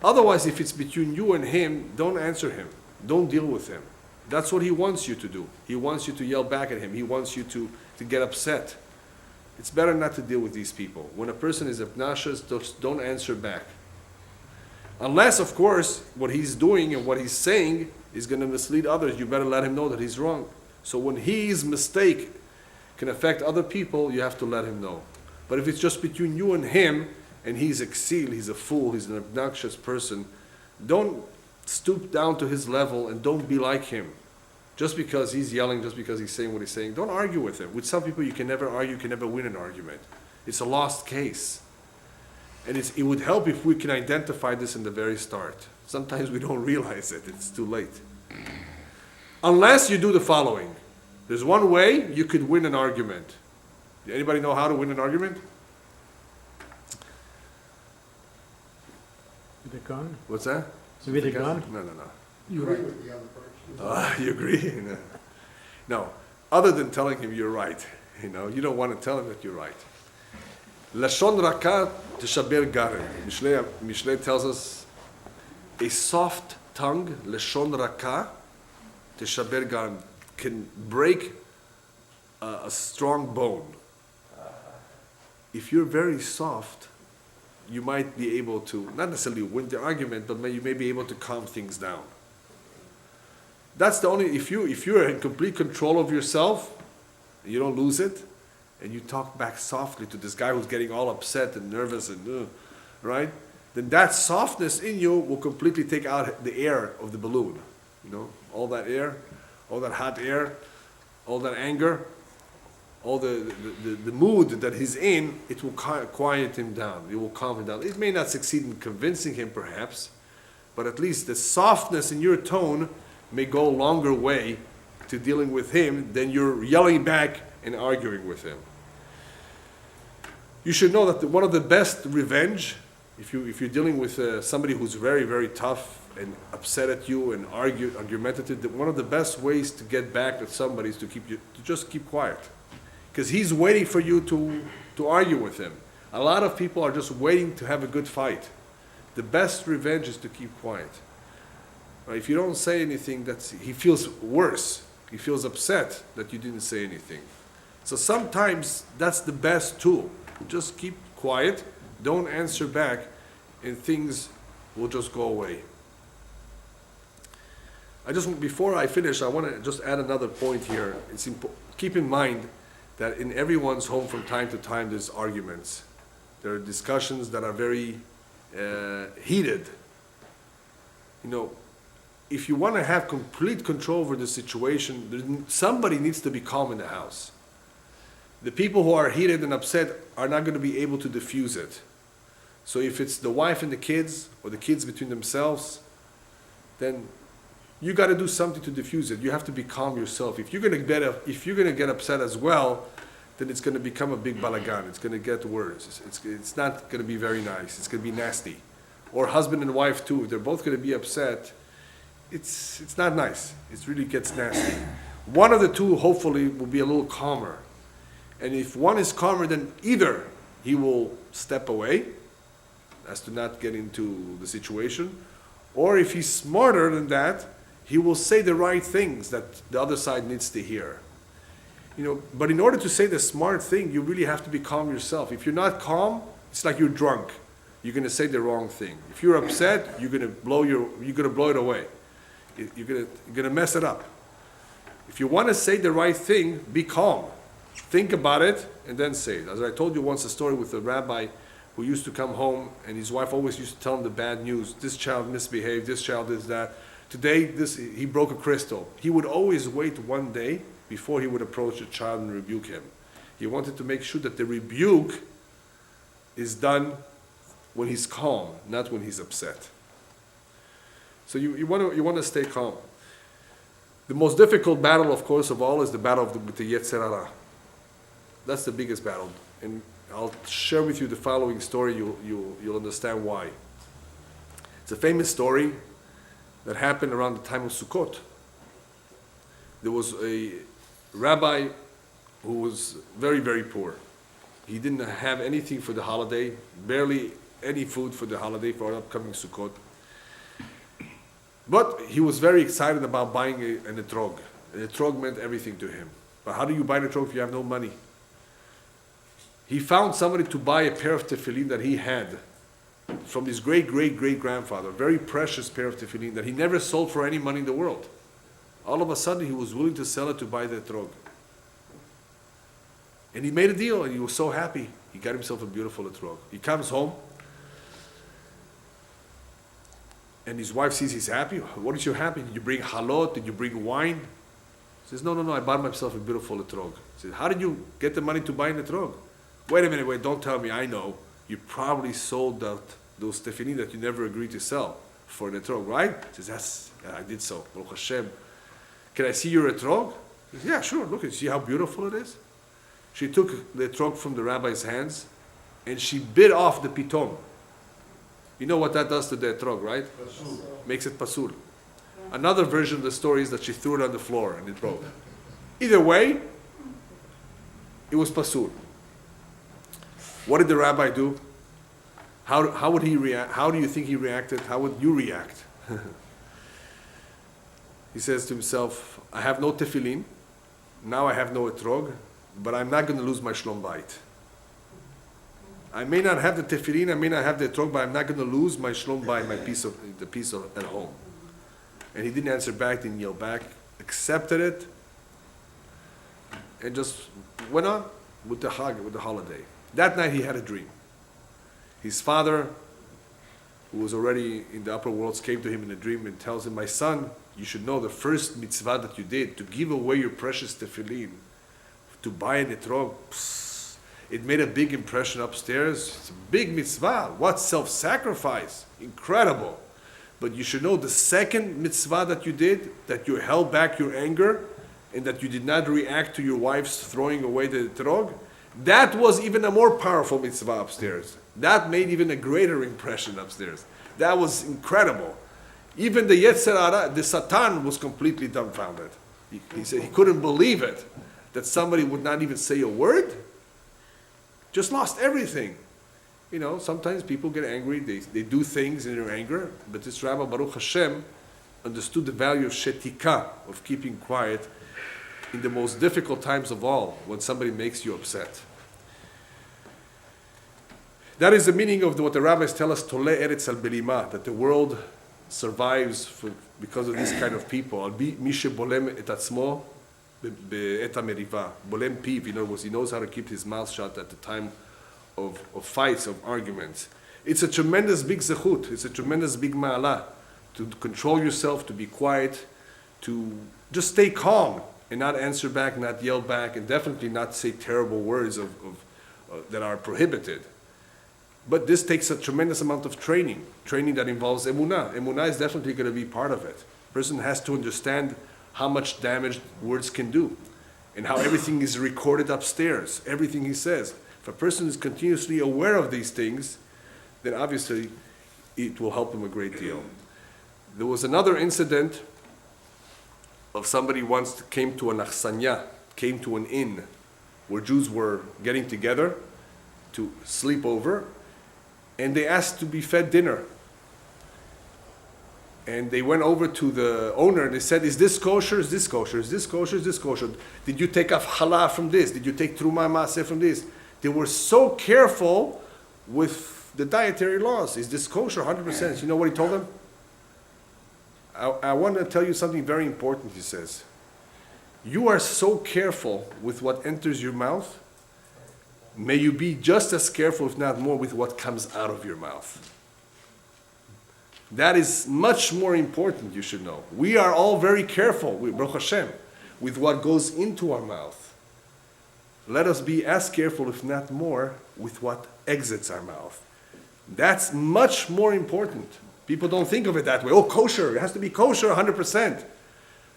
Otherwise, if it's between you and him, don't answer him. Don't deal with him. That's what he wants you to do. He wants you to yell back at him. He wants you to get upset. It's better not to deal with these people. When a person is obnoxious, don't answer back. Unless, of course, what he's doing and what he's saying is going to mislead others. You better let him know that he's wrong. So when his mistake can affect other people, you have to let him know. But if it's just between you and him, and he's a ksil, he's a fool, he's an obnoxious person, don't stoop down to his level and don't be like him. Just because he's yelling, just because he's saying what he's saying, don't argue with him. With some people, you can never argue, you can never win an argument. It's a lost case. And it would help if we can identify this in the very start. Sometimes we don't realize it, it's too late. Unless you do the following. There's one way you could win an argument. Anybody know how to win an argument? With a gun? What's that? With a gun? No. You agree with the other person. You agree? No. Other than telling him you're right. You don't want to tell him that you're right. Lashon Raqqa teshaber garen. Mislead tells us a soft tongue, Lashon Raqqa teshaber garen, can break a strong bone. If you're very soft, you might be able to, not necessarily win the argument, but you may be able to calm things down. That's the only, if you're in complete control of yourself, you don't lose it, and you talk back softly to this guy who's getting all upset and nervous and, right? Then that softness in you will completely take out the air of the balloon. All that air, all that hot air, all that anger, all the mood that he's in, it will quiet him down. It will calm him down. It may not succeed in convincing him, perhaps, but at least the softness in your tone may go a longer way to dealing with him than you're yelling back and arguing with him. You should know that one of the best revenge, if you're dealing with somebody who's very, very tough and upset at you and argumentative, one of the best ways to get back at somebody is to just keep quiet. Because he's waiting for you to argue with him. A lot of people are just waiting to have a good fight. The best revenge is to keep quiet. If you don't say anything, he feels worse. He feels upset that you didn't say anything. So sometimes that's the best tool. Just keep quiet, don't answer back, and things will just go away. Before I finish, I want to just add another point here. Keep in mind that in everyone's home from time to time there's arguments. There are discussions that are very heated. If you want to have complete control over the situation, somebody needs to be calm in the house. The people who are heated and upset are not going to be able to diffuse it. So if it's the wife and the kids, or the kids between themselves, then you got to do something to diffuse it. You have to be calm yourself. If you're going to get upset as well, then it's going to become a big balagan. It's going to get worse. It's not going to be very nice. It's going to be nasty. Or husband and wife too. If they're both going to be upset, it's not nice. It really gets nasty. One of the two hopefully will be a little calmer. And if one is calmer, then either he will step away as to not get into the situation, or if he's smarter than that, he will say the right things that the other side needs to hear. But in order to say the smart thing, you really have to be calm yourself. If you're not calm, it's like you're drunk. You're going to say the wrong thing. If you're upset, you're going to blow it away. You're going to mess it up. If you want to say the right thing, be calm. Think about it and then say it. As I told you once a story with a rabbi who used to come home and his wife always used to tell him the bad news. This child misbehaved, this child is that. Today, he broke a crystal. He would always wait one day before he would approach a child and rebuke him. He wanted to make sure that the rebuke is done when he's calm, not when he's upset. So you want to stay calm. The most difficult battle, of course, of all is the battle with the Yetzer Hara. That's the biggest battle. And I'll share with you the following story. You'll understand why. It's a famous story that happened around the time of Sukkot. There was a rabbi who was very, very poor. He didn't have anything for the holiday, barely any food for the holiday for our upcoming Sukkot. But he was very excited about buying an etrog. An etrog meant everything to him. But how do you buy an etrog if you have no money? He found somebody to buy a pair of tefillin that he had from his great-great-great-grandfather, a very precious pair of tefillin that he never sold for any money in the world. All of a sudden, he was willing to sell it to buy the etrog. And he made a deal, and he was so happy. He got himself a beautiful etrog. He comes home, and his wife sees he's happy. What is you happy? Did you bring halot? Did you bring wine? He says, no, I bought myself a beautiful etrog. He says, how did you get the money to buy an etrog? Wait a minute, don't tell me, I know. You probably sold those tefillin that you never agreed to sell for an etrog, right? He says, yes, I did so. Baruch Hashem. Can I see your etrog? He says, yeah, sure, look, see how beautiful it is? She took the etrog from the rabbi's hands, and she bit off the pitom. You know what that does to the etrog, right? Pasul. Makes it pasul. Another version of the story is that she threw it on the floor and it broke. Either way, it was pasul. What did the rabbi do? How would he react? How do you think he reacted? How would you react? He says to himself, I have no tefillin, now I have no etrog, but I'm not going to lose my shlom bayit. I may not have the tefillin, I may not have the etrog, but I'm not going to lose my shlom bayit, the piece of at home. And he didn't answer back, didn't yell back, accepted it, and just went on with the holiday. That night he had a dream. His father, who was already in the upper worlds, came to him in a dream and tells him, my son, you should know the first mitzvah that you did, to give away your precious tefillin, to buy an etrog, it made a big impression upstairs. It's a big mitzvah. What self-sacrifice. Incredible. But you should know the second mitzvah that you did, that you held back your anger, and that you did not react to your wife's throwing away the etrog, that was even a more powerful mitzvah upstairs. That made even a greater impression upstairs. That was incredible. Even the Yetzer Hara, the Satan, was completely dumbfounded. He said he couldn't believe it, that somebody would not even say a word. Just lost everything. sometimes people get angry, they do things in their anger, but this Rabbi Baruch Hashem understood the value of Shittaka, of keeping quiet in the most difficult times of all, when somebody makes you upset. That is the meaning of what the rabbis tell us, Tole Eretz al Belima, that the world survives because of these kind of people. Al bi mishe bolem et atzmo be'et meriva. Bolem piv, in other words, he knows how to keep his mouth shut at the time of fights, of arguments. It's a tremendous big zechut, it's a tremendous big ma'ala, to control yourself, to be quiet, to just stay calm and not answer back, not yell back, and definitely not say terrible words that are prohibited. But this takes a tremendous amount of training that involves emunah. Emunah is definitely going to be part of it. A person has to understand how much damage words can do and how everything is recorded upstairs, everything he says. If a person is continuously aware of these things, then obviously it will help him a great deal. There was another incident of somebody once came to an achsanya, came to an inn where Jews were getting together to sleep over, and they asked to be fed dinner. And they went over to the owner and they said, is this kosher, is this kosher, is this kosher, is this kosher? Did you take off halal from this? Did you take truma maaseh from this? They were so careful with the dietary laws. Is this kosher, 100%? You know what he told them? I want to tell you something very important, he says. You are so careful with what enters your mouth, may you be just as careful, if not more, with what comes out of your mouth. That is much more important, you should know. We are all very careful, Baruch Hashem, with what goes into our mouth. Let us be as careful, if not more, with what exits our mouth. That's much more important. People don't think of it that way. Oh, kosher, it has to be kosher 100%.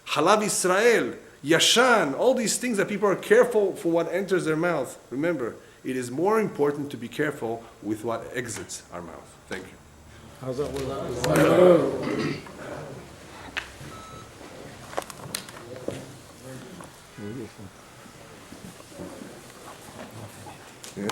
Halabi Israel, Yashan, all these things that people are careful for what enters their mouth. Remember, it is more important to be careful with what exits our mouth. Thank you. How's that work? Yeah.